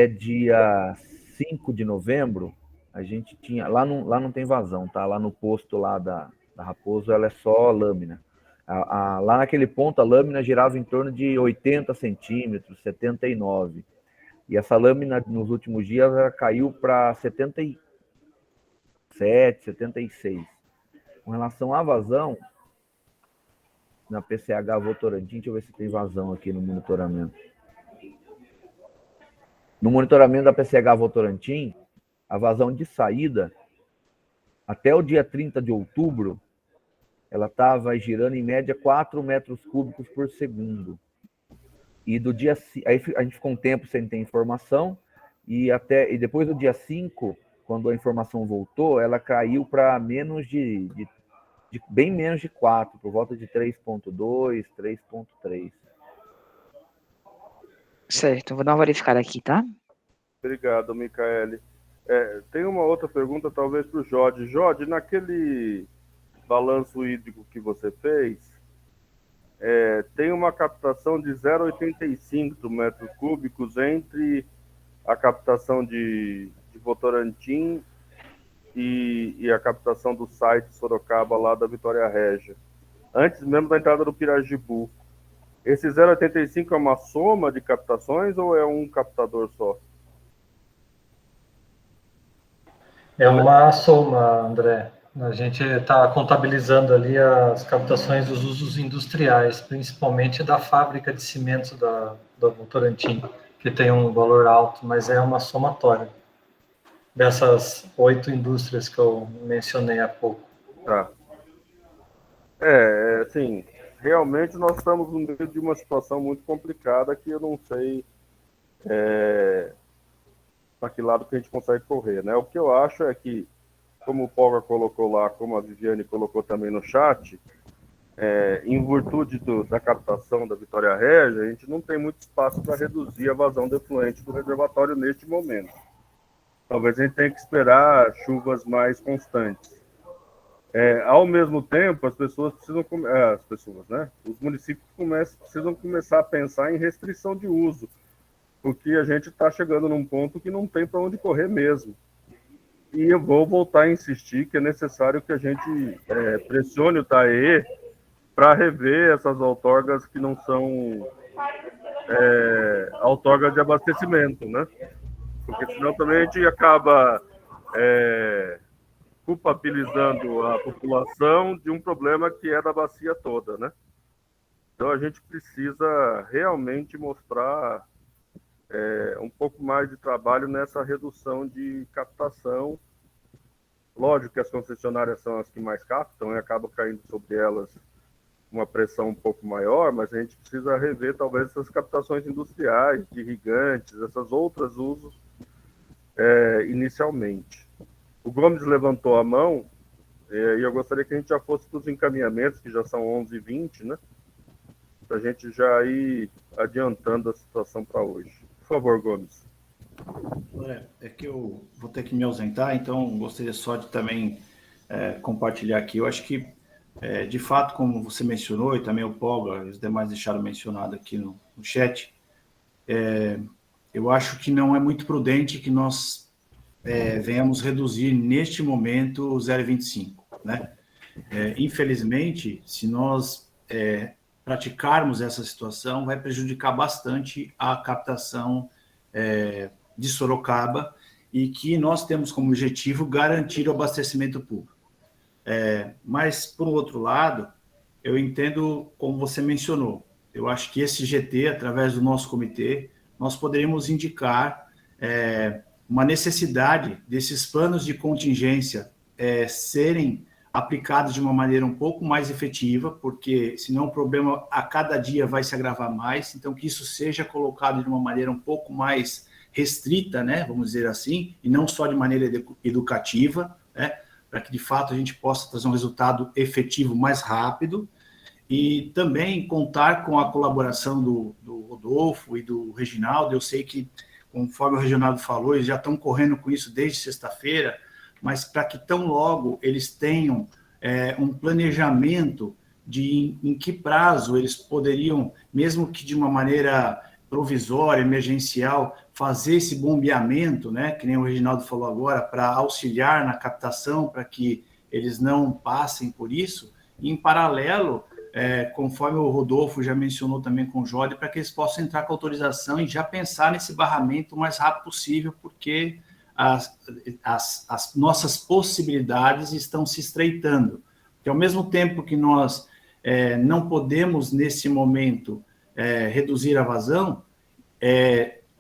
dia 5 de novembro, a gente tinha... Lá não tem vazão, tá? Lá no posto lá da Raposo, ela é só lâmina. Lá naquele ponto, a lâmina girava em torno de 80 centímetros, 79. E essa lâmina, nos últimos dias, ela caiu para 77, 76. Com relação à vazão, na PCH Votorantim, deixa eu ver se tem vazão aqui no monitoramento. No monitoramento da PCH Votorantim, a vazão de saída, até o dia 30 de outubro, ela estava girando em média 4 metros cúbicos por segundo. E do dia... Aí a gente ficou um tempo sem ter informação, e depois do dia 5, quando a informação voltou, ela caiu para bem menos de 4, por volta de 3.2, 3.3. Certo, vou dar uma verificada aqui, tá? Obrigado, Micaele. Tem uma outra pergunta, talvez para o Jorge. Jorge, naquele balanço hídrico que você fez, tem uma captação de 0,85 metros cúbicos entre a captação de Votorantim e a captação do site Sorocaba lá da Vitória Régia, antes mesmo da entrada do Pirajibu. Esse 0,85 é uma soma de captações ou é um captador só? É uma soma, André. A gente está contabilizando ali as captações dos usos industriais, principalmente da fábrica de cimentos da Votorantim, que tem um valor alto, mas é uma somatória dessas 8 indústrias que eu mencionei há pouco. Tá. Assim, realmente nós estamos no meio de uma situação muito complicada que eu não sei para que lado que a gente consegue correr, né? O que eu acho é que, como o Polga colocou lá, como a Viviane colocou também no chat, em virtude da captação da Vitória Régia, a gente não tem muito espaço para reduzir a vazão de efluente do reservatório neste momento. Talvez a gente tenha que esperar chuvas mais constantes. Ao mesmo tempo, as pessoas precisam... os municípios precisam começar a pensar em restrição de uso, porque a gente está chegando num ponto que não tem para onde correr mesmo. E eu vou voltar a insistir que é necessário que a gente pressione o TAE para rever essas outorgas que não são outorgas de abastecimento, né? Porque senão também a gente acaba culpabilizando a população de um problema que é da bacia toda, né? Então a gente precisa realmente mostrar um pouco mais de trabalho nessa redução de captação. Lógico que as concessionárias são as que mais captam e acaba caindo sobre elas uma pressão um pouco maior, mas a gente precisa rever talvez essas captações industriais, de irrigantes, essas outras usos inicialmente. O Gomes levantou a mão e eu gostaria que a gente já fosse para os encaminhamentos, que já são 11h20, né? Para a gente já ir adiantando a situação para hoje. Por favor, Gomes. É que eu vou ter que me ausentar, então gostaria só de também compartilhar aqui. Eu acho que, de fato, como você mencionou, e também o Polga e os demais deixaram mencionado aqui no chat, eu acho que não é muito prudente que nós venhamos reduzir neste momento o 0,25, né? Infelizmente, se nós praticarmos essa situação, vai prejudicar bastante a captação de Sorocaba e que nós temos como objetivo garantir o abastecimento público. Mas, por outro lado, eu entendo como você mencionou. Eu acho que esse GT, através do nosso comitê, nós poderíamos indicar uma necessidade desses planos de contingência serem aplicados de uma maneira um pouco mais efetiva, porque senão o problema a cada dia vai se agravar mais, então que isso seja colocado de uma maneira um pouco mais restrita, né, vamos dizer assim, e não só de maneira educativa, né, para que de fato a gente possa trazer um resultado efetivo mais rápido, e também contar com a colaboração do Rodolfo e do Reginaldo. Eu sei que, conforme o Reginaldo falou, eles já estão correndo com isso desde sexta-feira, mas para que tão logo eles tenham um planejamento de em que prazo eles poderiam, mesmo que de uma maneira provisória, emergencial, fazer esse bombeamento, né, que nem o Reginaldo falou agora, para auxiliar na captação, para que eles não passem por isso, e em paralelo, conforme o Rodolfo já mencionou também com o Jorge, para que eles possam entrar com autorização e já pensar nesse barramento o mais rápido possível, porque as nossas possibilidades estão se estreitando. Porque ao mesmo tempo que nós não podemos, nesse momento, reduzir a vazão,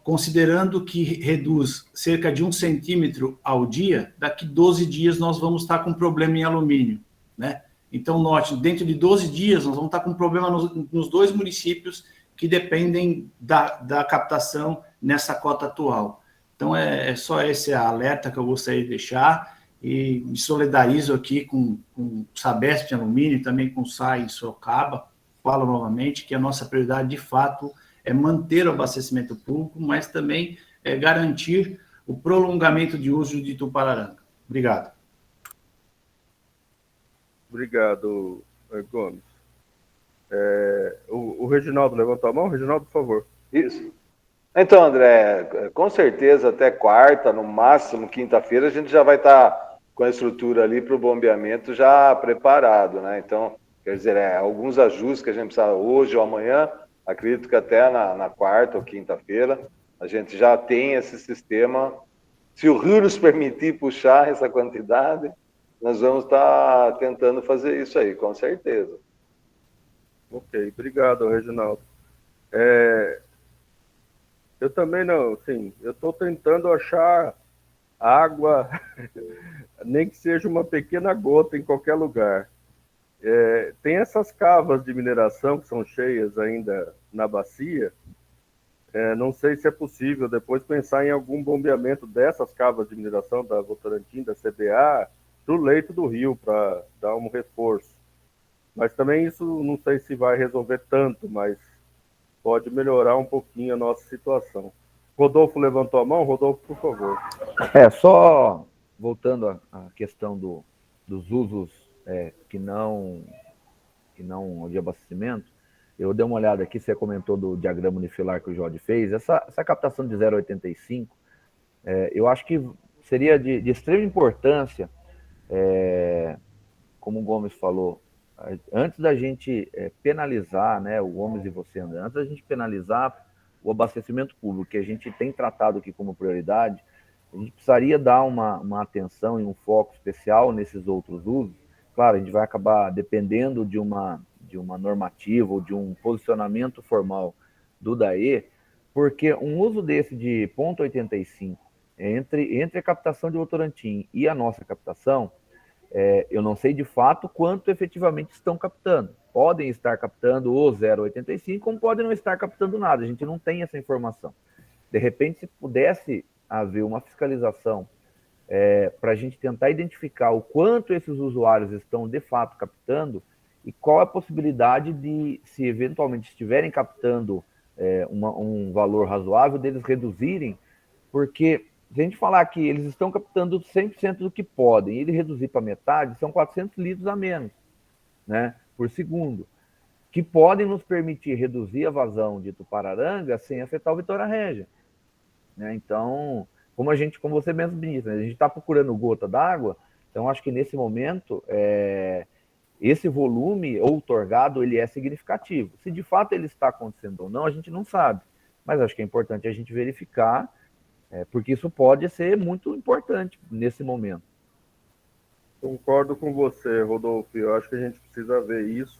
considerando que reduz cerca de 1 centímetro ao dia, daqui 12 dias nós vamos estar com problema em alumínio, né? Então, note, dentro de 12 dias nós vamos estar com problema nos 2 municípios que dependem da captação nessa cota atual. Então, é só esse alerta que eu gostaria de deixar, e me solidarizo aqui com o Sabesp de Alumínio e também com o SAI em Sorocaba. Falo novamente que a nossa prioridade, de fato, é manter o abastecimento público, mas também garantir o prolongamento de uso de Tupararanga. Obrigado. Obrigado, Gomes. O Reginaldo levantou a mão. Reginaldo, por favor. Isso. Então, André, com certeza até quarta, no máximo quinta-feira, a gente já vai estar com a estrutura ali para o bombeamento já preparado, né? Então, quer dizer, alguns ajustes que a gente precisa hoje ou amanhã, acredito que até na quarta ou quinta-feira, a gente já tem esse sistema. Se o rio nos permitir puxar essa quantidade, nós vamos estar tentando fazer isso aí, com certeza. Ok, obrigado, Reginaldo. Eu também não, sim, eu estou tentando achar água, nem que seja uma pequena gota em qualquer lugar. Tem essas cavas de mineração que são cheias ainda na bacia. Não sei se é possível depois pensar em algum bombeamento dessas cavas de mineração da Votorantim, da CBA, do leito do rio, para dar um reforço. Mas também isso não sei se vai resolver tanto, mas pode melhorar um pouquinho a nossa situação. Rodolfo levantou a mão. Rodolfo, por favor. Só voltando à questão dos usos que não de abastecimento, Eu dei uma olhada aqui, você comentou do diagrama unifilar que o Jorge fez. Essa captação de 0,85, eu acho que seria de extrema importância, como o Gomes falou, antes da gente penalizar, né, o Gomes e você, André, antes da gente penalizar o abastecimento público, que a gente tem tratado aqui como prioridade, a gente precisaria dar uma atenção e um foco especial nesses outros usos. Claro, a gente vai acabar dependendo de uma normativa ou de um posicionamento formal do DAE, porque um uso desse de 0,85 entre a captação de Votorantim e a nossa captação, eu não sei de fato quanto efetivamente estão captando. Podem estar captando o 0,85, como podem não estar captando nada. A gente não tem essa informação. De repente, se pudesse haver uma fiscalização para a gente tentar identificar o quanto esses usuários estão de fato captando e qual a possibilidade de, se eventualmente estiverem captando um valor razoável, deles reduzirem, porque se a gente falar que eles estão captando 100% do que podem e ele reduzir para metade, são 400 litros a menos, né, por segundo, que podem nos permitir reduzir a vazão de Tupararanga sem afetar o Vitória Régia, né? Então, como você mesmo disse, né, a gente está procurando gota d'água, então acho que nesse momento esse volume outorgado ele é significativo. Se de fato ele está acontecendo ou não, a gente não sabe, mas acho que é importante a gente verificar, porque isso pode ser muito importante nesse momento. Concordo com você, Rodolfo. Eu acho que a gente precisa ver isso.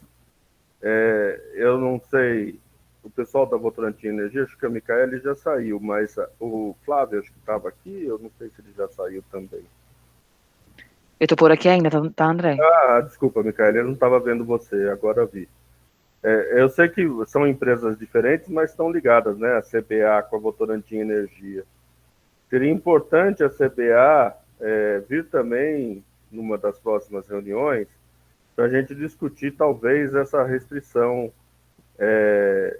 Eu não sei, o pessoal da Votorantim Energia, acho que a Micaele já saiu, mas o Flávio, acho que estava aqui, eu não sei se ele já saiu também. Eu estou por aqui ainda, tá, André? Desculpa, Micaele, eu não estava vendo você, agora vi. Eu sei que são empresas diferentes, mas estão ligadas, né? A CBA com a Votorantim Energia. Seria importante a CBA vir também, numa das próximas reuniões, para a gente discutir talvez essa restrição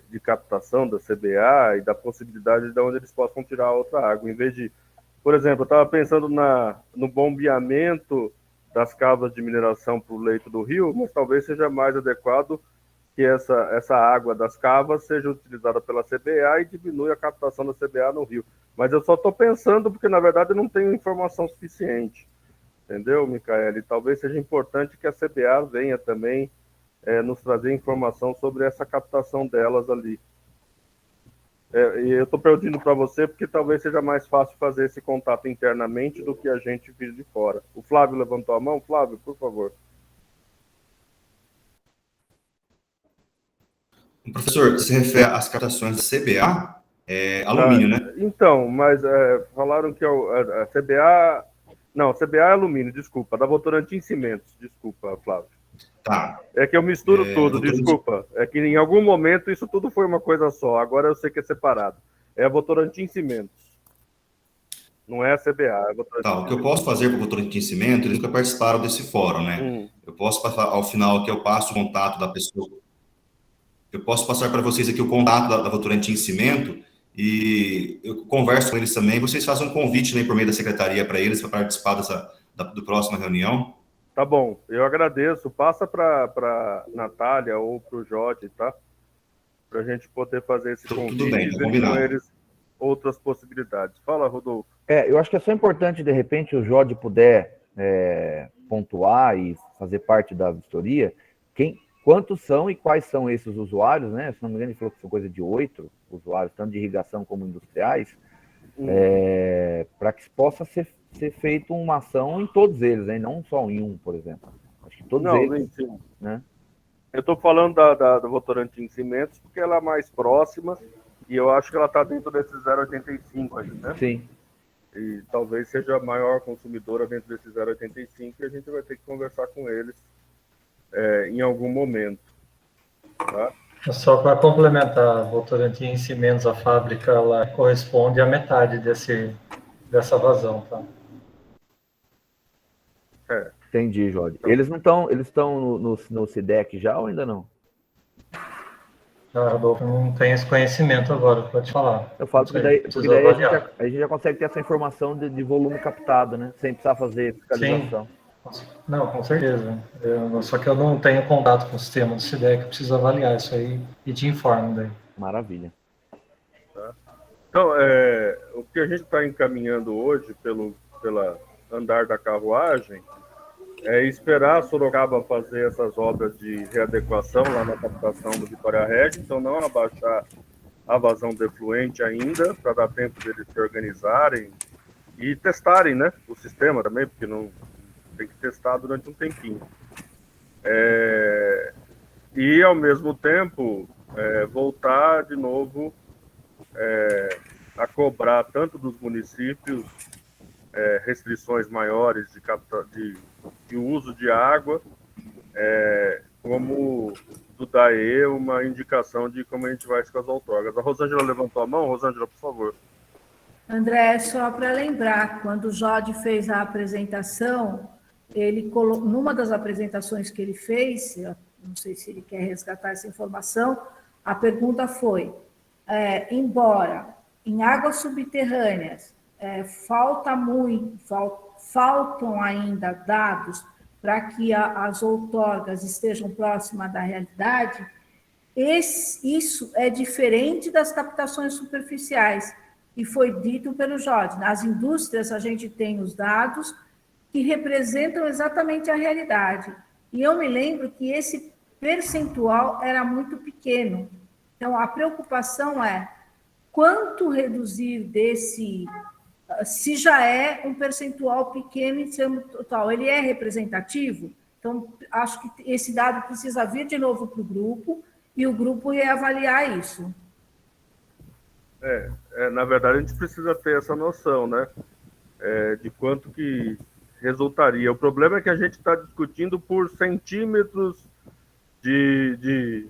de captação da CBA e da possibilidade de onde eles possam tirar outra água. Em vez de, por exemplo, eu estava pensando no bombeamento das cavas de mineração para o leito do rio, mas talvez seja mais adequado que essa água das cavas seja utilizada pela CBA e diminui a captação da CBA no rio. Mas eu só estou pensando porque, na verdade, eu não tenho informação suficiente. Entendeu, Micaele? Talvez seja importante que a CBA venha também nos trazer informação sobre essa captação delas ali. E eu estou pedindo para você porque talvez seja mais fácil fazer esse contato internamente do que a gente vir de fora. O Flávio levantou a mão. Flávio, por favor. Professor, se refere às captações da CBA, alumínio, né? Então, mas falaram que a CBA... Não, CBA é alumínio, desculpa. Da Votorantim Cimentos, desculpa, Flávio. Tá. É que eu misturo tudo, desculpa. É que em algum momento isso tudo foi uma coisa só. Agora eu sei que é separado. É a Votorantim Cimentos. Não é a CBA, é a Votorantim. Tá, o que eu posso fazer com o Votorantim Cimentos, eles nunca participaram desse fórum, né? Eu posso passar, ao final aqui, eu passo o contato da pessoa. Eu posso passar para vocês aqui o contato da Votorantim Cimento e eu converso com eles também. Vocês fazem um convite, né, por meio da secretaria para eles, para participar do próxima reunião. Tá bom, eu agradeço. Passa para Natália ou para o Jorge, tá? Para a gente poder fazer esse convite. Tudo bem, e ver combinado. com eles outras possibilidades. Fala, Rodolfo. Eu acho que é só importante, de repente, o Jorge puder pontuar e fazer parte da vistoria, quantos são e quais são esses usuários, né? Se não me engano, ele falou que são coisa de 8 usuários, tanto de irrigação como industriais, para que possa ser feita uma ação em todos eles, né? Não só em um, por exemplo. Acho que todos eles. Sim. Né? Eu estou falando da Votorantim Cimentos porque ela é mais próxima e eu acho que ela está dentro desses 0,85 aí, né? Sim. E talvez seja a maior consumidora dentro desses 0,85 e a gente vai ter que conversar com eles em algum momento. Tá? Só para complementar, Votorantim Cimentos, a fábrica ela corresponde à metade dessa vazão, tá? Entendi, Jorge. Eles estão no CIDEC já ou ainda não? Rodolfo, não tem esse conhecimento agora, pode falar. Eu falo que daí a gente já consegue ter essa informação de volume captado, né? Sem precisar fazer fiscalização. Sim. Não, com certeza. Só que eu não tenho contato com o sistema do SIDEC, eu preciso avaliar isso aí e te informo daí. Maravilha. Tá? Então, o que a gente está encaminhando hoje pela andar da carruagem é esperar a Sorocaba fazer essas obras de readequação lá na captação do Vitória Regia, então não abaixar a vazão de efluente ainda, para dar tempo deles se organizarem e testarem, né, o sistema também, porque não tem que testar durante um tempinho. E, ao mesmo tempo, voltar de novo a cobrar tanto dos municípios restrições maiores de uso de água, como do DAE uma indicação de como a gente vai com as outorgas. A Rosângela levantou a mão. Rosângela, por favor. André, só para lembrar, quando o Jorge fez a apresentação, ele numa das apresentações que ele fez, eu não sei se ele quer resgatar essa informação, a pergunta foi, embora em águas subterrâneas faltam ainda dados para que as outorgas estejam próximas da realidade, isso é diferente das captações superficiais, e foi dito pelo Jorge. Nas indústrias, a gente tem os dados que representam exatamente a realidade. E eu me lembro que esse percentual era muito pequeno. Então, a preocupação é quanto reduzir desse, se já é um percentual pequeno em termos total. Ele é representativo? Então, acho que esse dado precisa vir de novo para o grupo e o grupo reavaliar isso. Na verdade, a gente precisa ter essa noção, né, de quanto que resultaria. O problema é que a gente está discutindo por centímetros de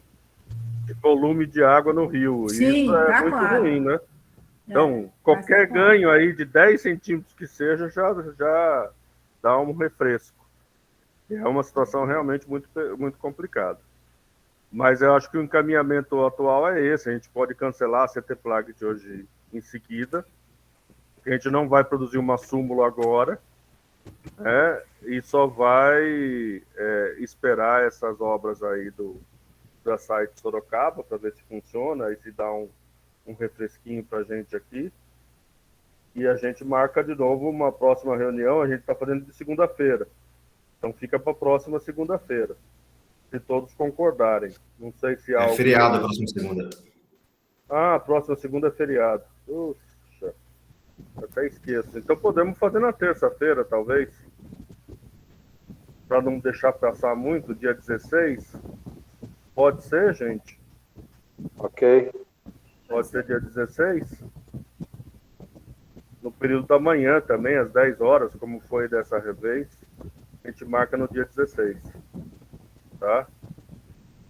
volume de água no rio. Sim, e isso é muito claro. ruim, né? Então, qualquer ganho aí de 10 centímetros que seja, já dá um refresco. É uma situação realmente muito, muito complicada. Mas eu acho que o encaminhamento atual é esse. A gente pode cancelar a CT Plag de hoje em seguida. A gente não vai produzir uma súmula agora, e só vai esperar essas obras aí da site Sorocaba para ver se funciona e se dá um refresquinho para a gente aqui. E a gente marca de novo uma próxima reunião. A gente está fazendo de segunda-feira. Então fica para a próxima segunda-feira, se todos concordarem. Não sei se há feriado a próxima segunda. A próxima segunda é feriado. Puxa, até esqueço. Então podemos fazer na terça-feira, talvez, para não deixar passar muito, dia 16. Pode ser, gente? Ok. Pode ser dia 16? No período da manhã também, às 10 horas, como foi dessa vez. A gente marca no dia 16. Tá?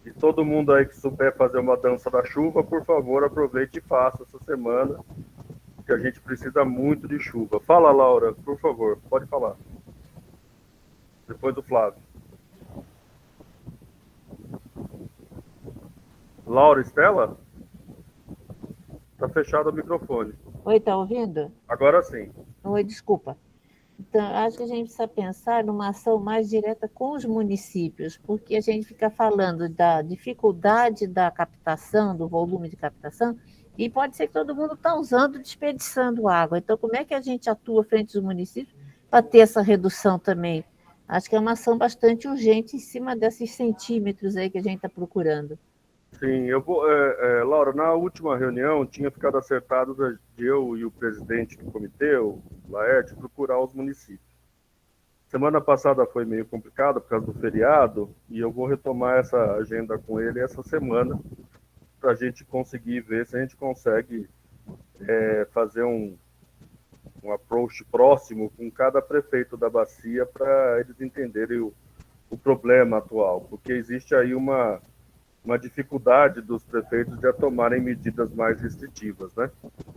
E todo mundo aí que souber fazer uma dança da chuva, por favor, aproveite e faça essa semana, que a gente precisa muito de chuva. Fala, Laura, por favor, pode falar. Depois do Flávio. Laura Estela? Tá fechado o microfone. Oi, tá ouvindo? Agora sim. Oi, desculpa. Então, acho que a gente precisa pensar numa ação mais direta com os municípios, porque a gente fica falando da dificuldade da captação, do volume de captação, e pode ser que todo mundo está usando, desperdiçando água. Então, como é que a gente atua frente aos municípios para ter essa redução também? Acho que é uma ação bastante urgente em cima desses centímetros aí que a gente está procurando. Sim, eu vou... Laura, na última reunião tinha ficado acertado de eu e o presidente do comitê, o Laerte, procurar os municípios. Semana passada foi meio complicado por causa do feriado, e eu vou retomar essa agenda com ele essa semana, para a gente conseguir ver se a gente consegue fazer um approach próximo com cada prefeito da bacia para eles entenderem o problema atual, porque existe aí uma dificuldade dos prefeitos de tomarem medidas mais restritivas, né?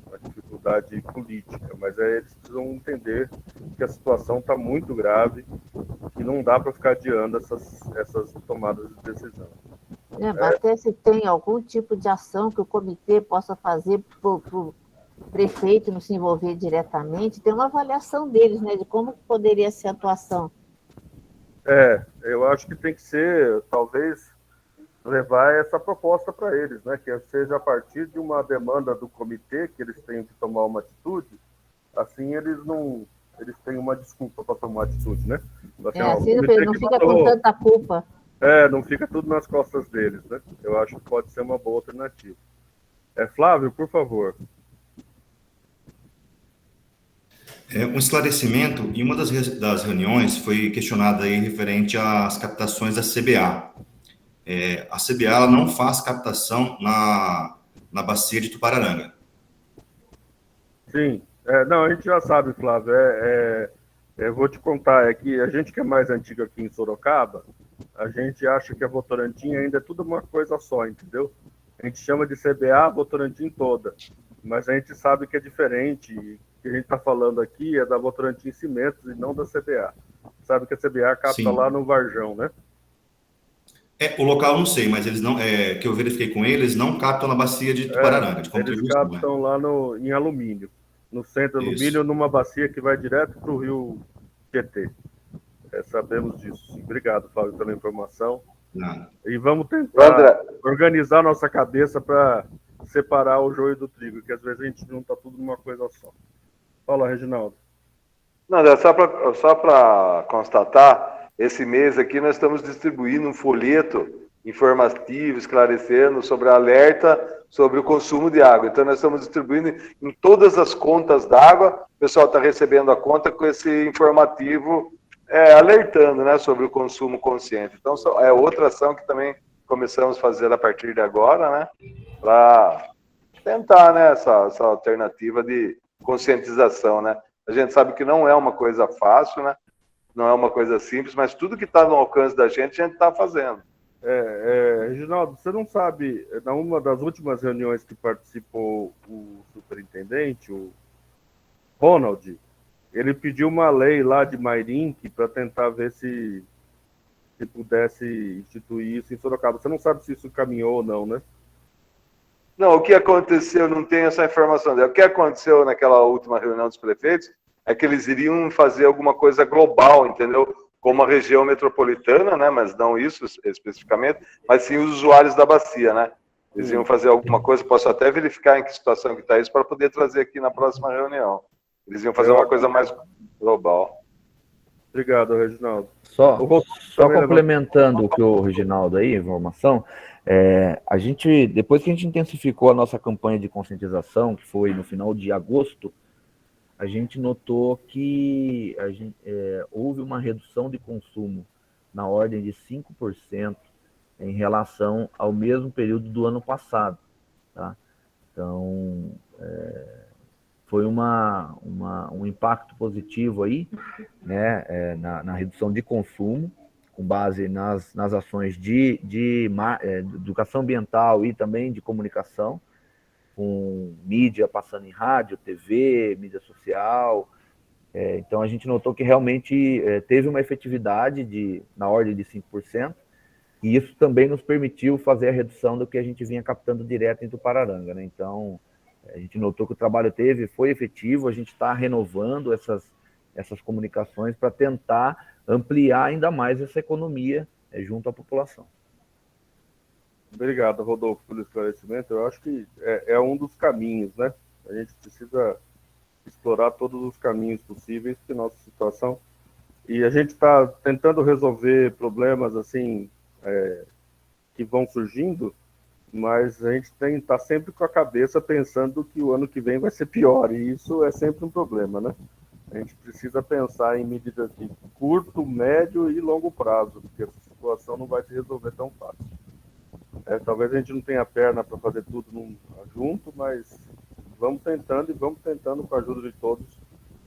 Uma dificuldade política, mas eles precisam entender que a situação está muito grave e não dá para ficar adiando essas tomadas de decisão. Até se tem algum tipo de ação que o comitê possa fazer para o prefeito não se envolver diretamente, tem uma avaliação deles, né, de como poderia ser a atuação. Eu acho que tem que ser, talvez, levar essa proposta para eles, né? Que seja a partir de uma demanda do comitê, que eles tenham que tomar uma atitude, assim eles têm uma desculpa para tomar atitude, né? Assim não fica com tanta culpa. Não fica tudo nas costas deles, né? Eu acho que pode ser uma boa alternativa. Flávio, por favor. Um esclarecimento, em uma das reuniões foi questionada aí referente às captações da CBA. A CBA ela não faz captação na bacia de Tupararanga. Sim, não, a gente já sabe, Flávio, eu vou te contar, é que a gente que é mais antigo aqui em Sorocaba, a gente acha que a Votorantim ainda é tudo uma coisa só, entendeu? A gente chama de CBA a Votorantim toda, mas a gente sabe que é diferente, e o que a gente está falando aqui é da Votorantim Cimentos e não da CBA. Sabe que a CBA capta Sim. lá no Varjão, né? O local eu não sei, mas eles não, que eu verifiquei com eles, não captam na bacia de Tupararanga, de eles captam lá em alumínio, no centro de alumínio, numa bacia que vai direto para o rio Tietê. Sabemos disso. Sim. Obrigado, Fábio, pela informação. Nada. E vamos tentar organizar nossa cabeça para separar o joio do trigo, que às vezes a gente junta tudo numa coisa só. Fala, Reginaldo. Não, só para constatar, esse mês aqui nós estamos distribuindo um folheto informativo, esclarecendo sobre alerta sobre o consumo de água. Então, nós estamos distribuindo em todas as contas d'água, o pessoal está recebendo a conta com esse informativo alertando, né, sobre o consumo consciente. Então, é outra ação que também começamos a fazer a partir de agora, né, para tentar, né, essa alternativa de conscientização, né. A gente sabe que não é uma coisa fácil, né, não é uma coisa simples, mas tudo que está no alcance da gente, a gente está fazendo. Reginaldo, você não sabe, numa das últimas reuniões que participou o superintendente, o Ronald, ele pediu uma lei lá de Mairink para tentar ver se pudesse instituir isso em Sorocaba. Você não sabe se isso caminhou ou não, né? Não, o que aconteceu, não tenho essa informação dela. O que aconteceu naquela última reunião dos prefeitos é que eles iriam fazer alguma coisa global, entendeu? Como a região metropolitana, né? Mas não isso especificamente, mas sim os usuários da bacia, né? Eles iam fazer alguma coisa, posso até verificar em que situação que está isso para poder trazer aqui na próxima reunião. Eles iam fazer uma coisa mais global. Obrigado, Reginaldo. Só complementando o que o Reginaldo aí, informação, a gente, depois que a gente intensificou a nossa campanha de conscientização, que foi no final de agosto, a gente notou que houve uma redução de consumo na ordem de 5% em relação ao mesmo período do ano passado. Tá? Então, foi um impacto positivo aí, né, na redução de consumo, com base nas ações de educação ambiental e também de comunicação, com mídia passando em rádio, TV, mídia social. Então, a gente notou que realmente teve uma efetividade na ordem de 5%, e isso também nos permitiu fazer a redução do que a gente vinha captando direto em Tupararanga, né? Então, a gente notou que o trabalho foi efetivo, a gente está renovando essas comunicações para tentar ampliar ainda mais essa economia junto à população. Obrigado, Rodolfo, pelo esclarecimento. Eu acho que é um dos caminhos, né? A gente precisa explorar todos os caminhos possíveis de nossa situação. E a gente está tentando resolver problemas assim que vão surgindo, mas a gente tem que estar sempre com a cabeça pensando que o ano que vem vai ser pior, e isso é sempre um problema, né? A gente precisa pensar em medidas de curto, médio e longo prazo, porque essa situação não vai se resolver tão fácil. Talvez a gente não tenha perna para fazer tudo junto, mas vamos tentando com a ajuda de todos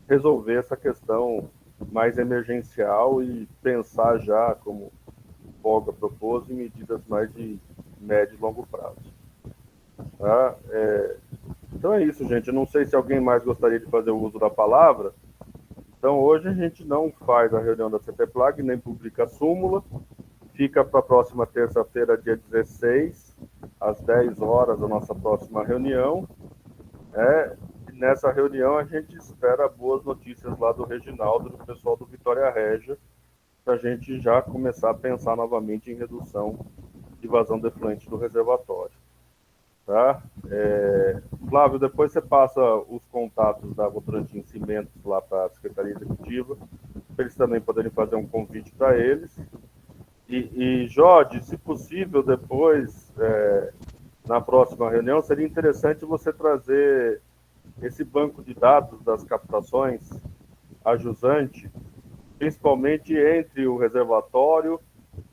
resolver essa questão mais emergencial e pensar já, como o Bolga propôs, em medidas mais de médio e longo prazo. Tá? Então é isso, gente. Eu não sei se alguém mais gostaria de fazer o uso da palavra. Então hoje a gente não faz a reunião da CPPLAG, nem publica a súmula. Fica para a próxima terça-feira, dia 16, às 10 horas, a nossa próxima reunião. E nessa reunião a gente espera boas notícias lá do Reginaldo, do pessoal do Vitória Régia, para a gente já começar a pensar novamente em redução de vazão de efluente do reservatório. Tá? Flávio, depois você passa os contatos da Votorantim Cimentos lá para a Secretaria Executiva, para eles também poderem fazer um convite para eles. E Jorge, se possível, depois, na próxima reunião, seria interessante você trazer esse banco de dados das captações a jusante, principalmente entre o reservatório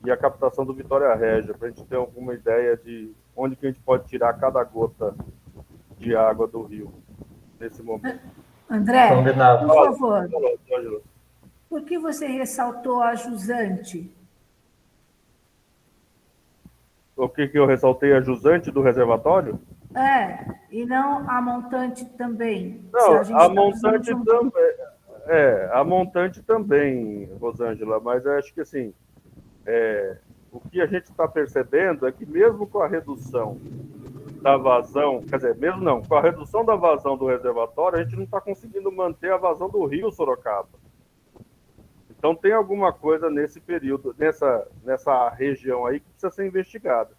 e a captação do Vitória Régia, para a gente ter alguma ideia de onde que a gente pode tirar cada gota de água do rio nesse momento. André, Combinado. por favor, por que você ressaltou a jusante? O que eu ressaltei? A jusante do reservatório? E não a montante também. Não, a tá montante também. A montante também, Rosângela, mas eu acho que assim, o que a gente está percebendo é que mesmo com a redução da vazão, quer dizer, mesmo não, com a redução da vazão do reservatório, a gente não está conseguindo manter a vazão do rio Sorocaba. Então tem alguma coisa nesse período, nessa região aí que precisa ser investigada.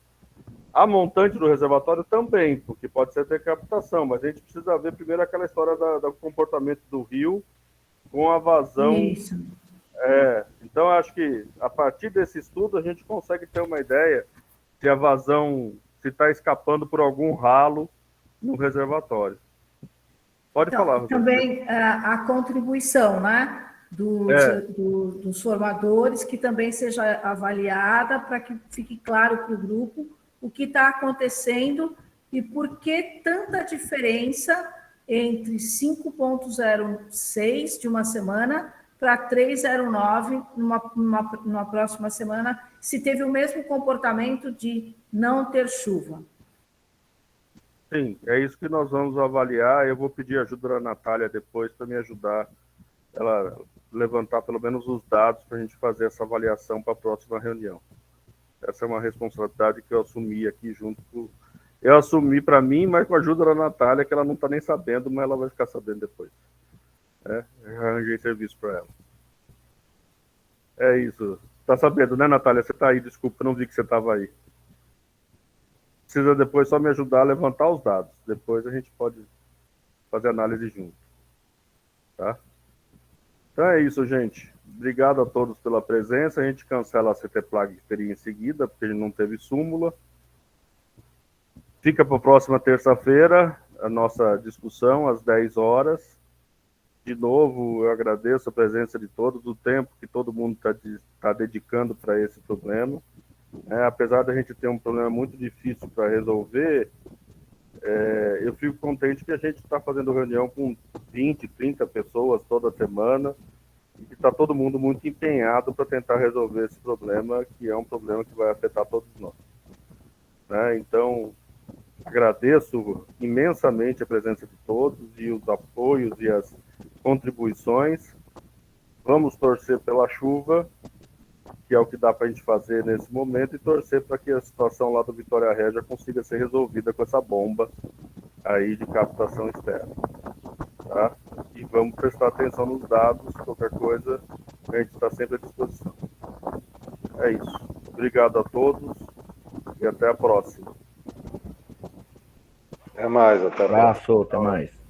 A montante do reservatório também, porque pode ser ter captação, mas a gente precisa ver primeiro aquela história do comportamento do rio com a vazão. Isso. Então, acho que a partir desse estudo a gente consegue ter uma ideia se a vazão se está escapando por algum ralo no reservatório. Pode falar. Também a contribuição, né, dos formadores, que também seja avaliada para que fique claro para o grupo o que está acontecendo e por que tanta diferença entre 5,06 de uma semana para 3,09 numa próxima semana, se teve o mesmo comportamento de não ter chuva. Sim, é isso que nós vamos avaliar. Eu vou pedir ajuda da Natália depois para me ajudar ela levantar pelo menos os dados para a gente fazer essa avaliação para a próxima reunião. Essa é uma responsabilidade que eu assumi aqui junto com... Eu assumi para mim, mas com a ajuda da Natália, que ela não está nem sabendo, mas ela vai ficar sabendo depois. Eu arranjei serviço para ela. É isso. Está sabendo, né, Natália? Você está aí, desculpa, não vi que você estava aí. Precisa depois só me ajudar a levantar os dados. Depois a gente pode fazer análise junto. Tá? Então é isso, gente. Obrigado a todos pela presença. A gente cancela a CTPLAG que teria em seguida, porque a gente não teve súmula. Fica para a próxima terça-feira a nossa discussão, às 10 horas. De novo, eu agradeço a presença de todos, o tempo que todo mundo está dedicando para esse problema. Apesar da gente ter um problema muito difícil para resolver, eu fico contente que a gente está fazendo reunião com 20, 30 pessoas toda semana, e que está todo mundo muito empenhado para tentar resolver esse problema, que é um problema que vai afetar todos nós. Então, agradeço imensamente a presença de todos e os apoios e as contribuições. Vamos torcer pela chuva, que é o que dá para a gente fazer nesse momento, e torcer para que a situação lá do Vitória Régia consiga ser resolvida com essa bomba aí de captação externa. Tá? E vamos prestar atenção nos dados, qualquer coisa, a gente está sempre à disposição. É isso. Obrigado a todos e até a próxima. Até mais, até mais. Abraço, até mais.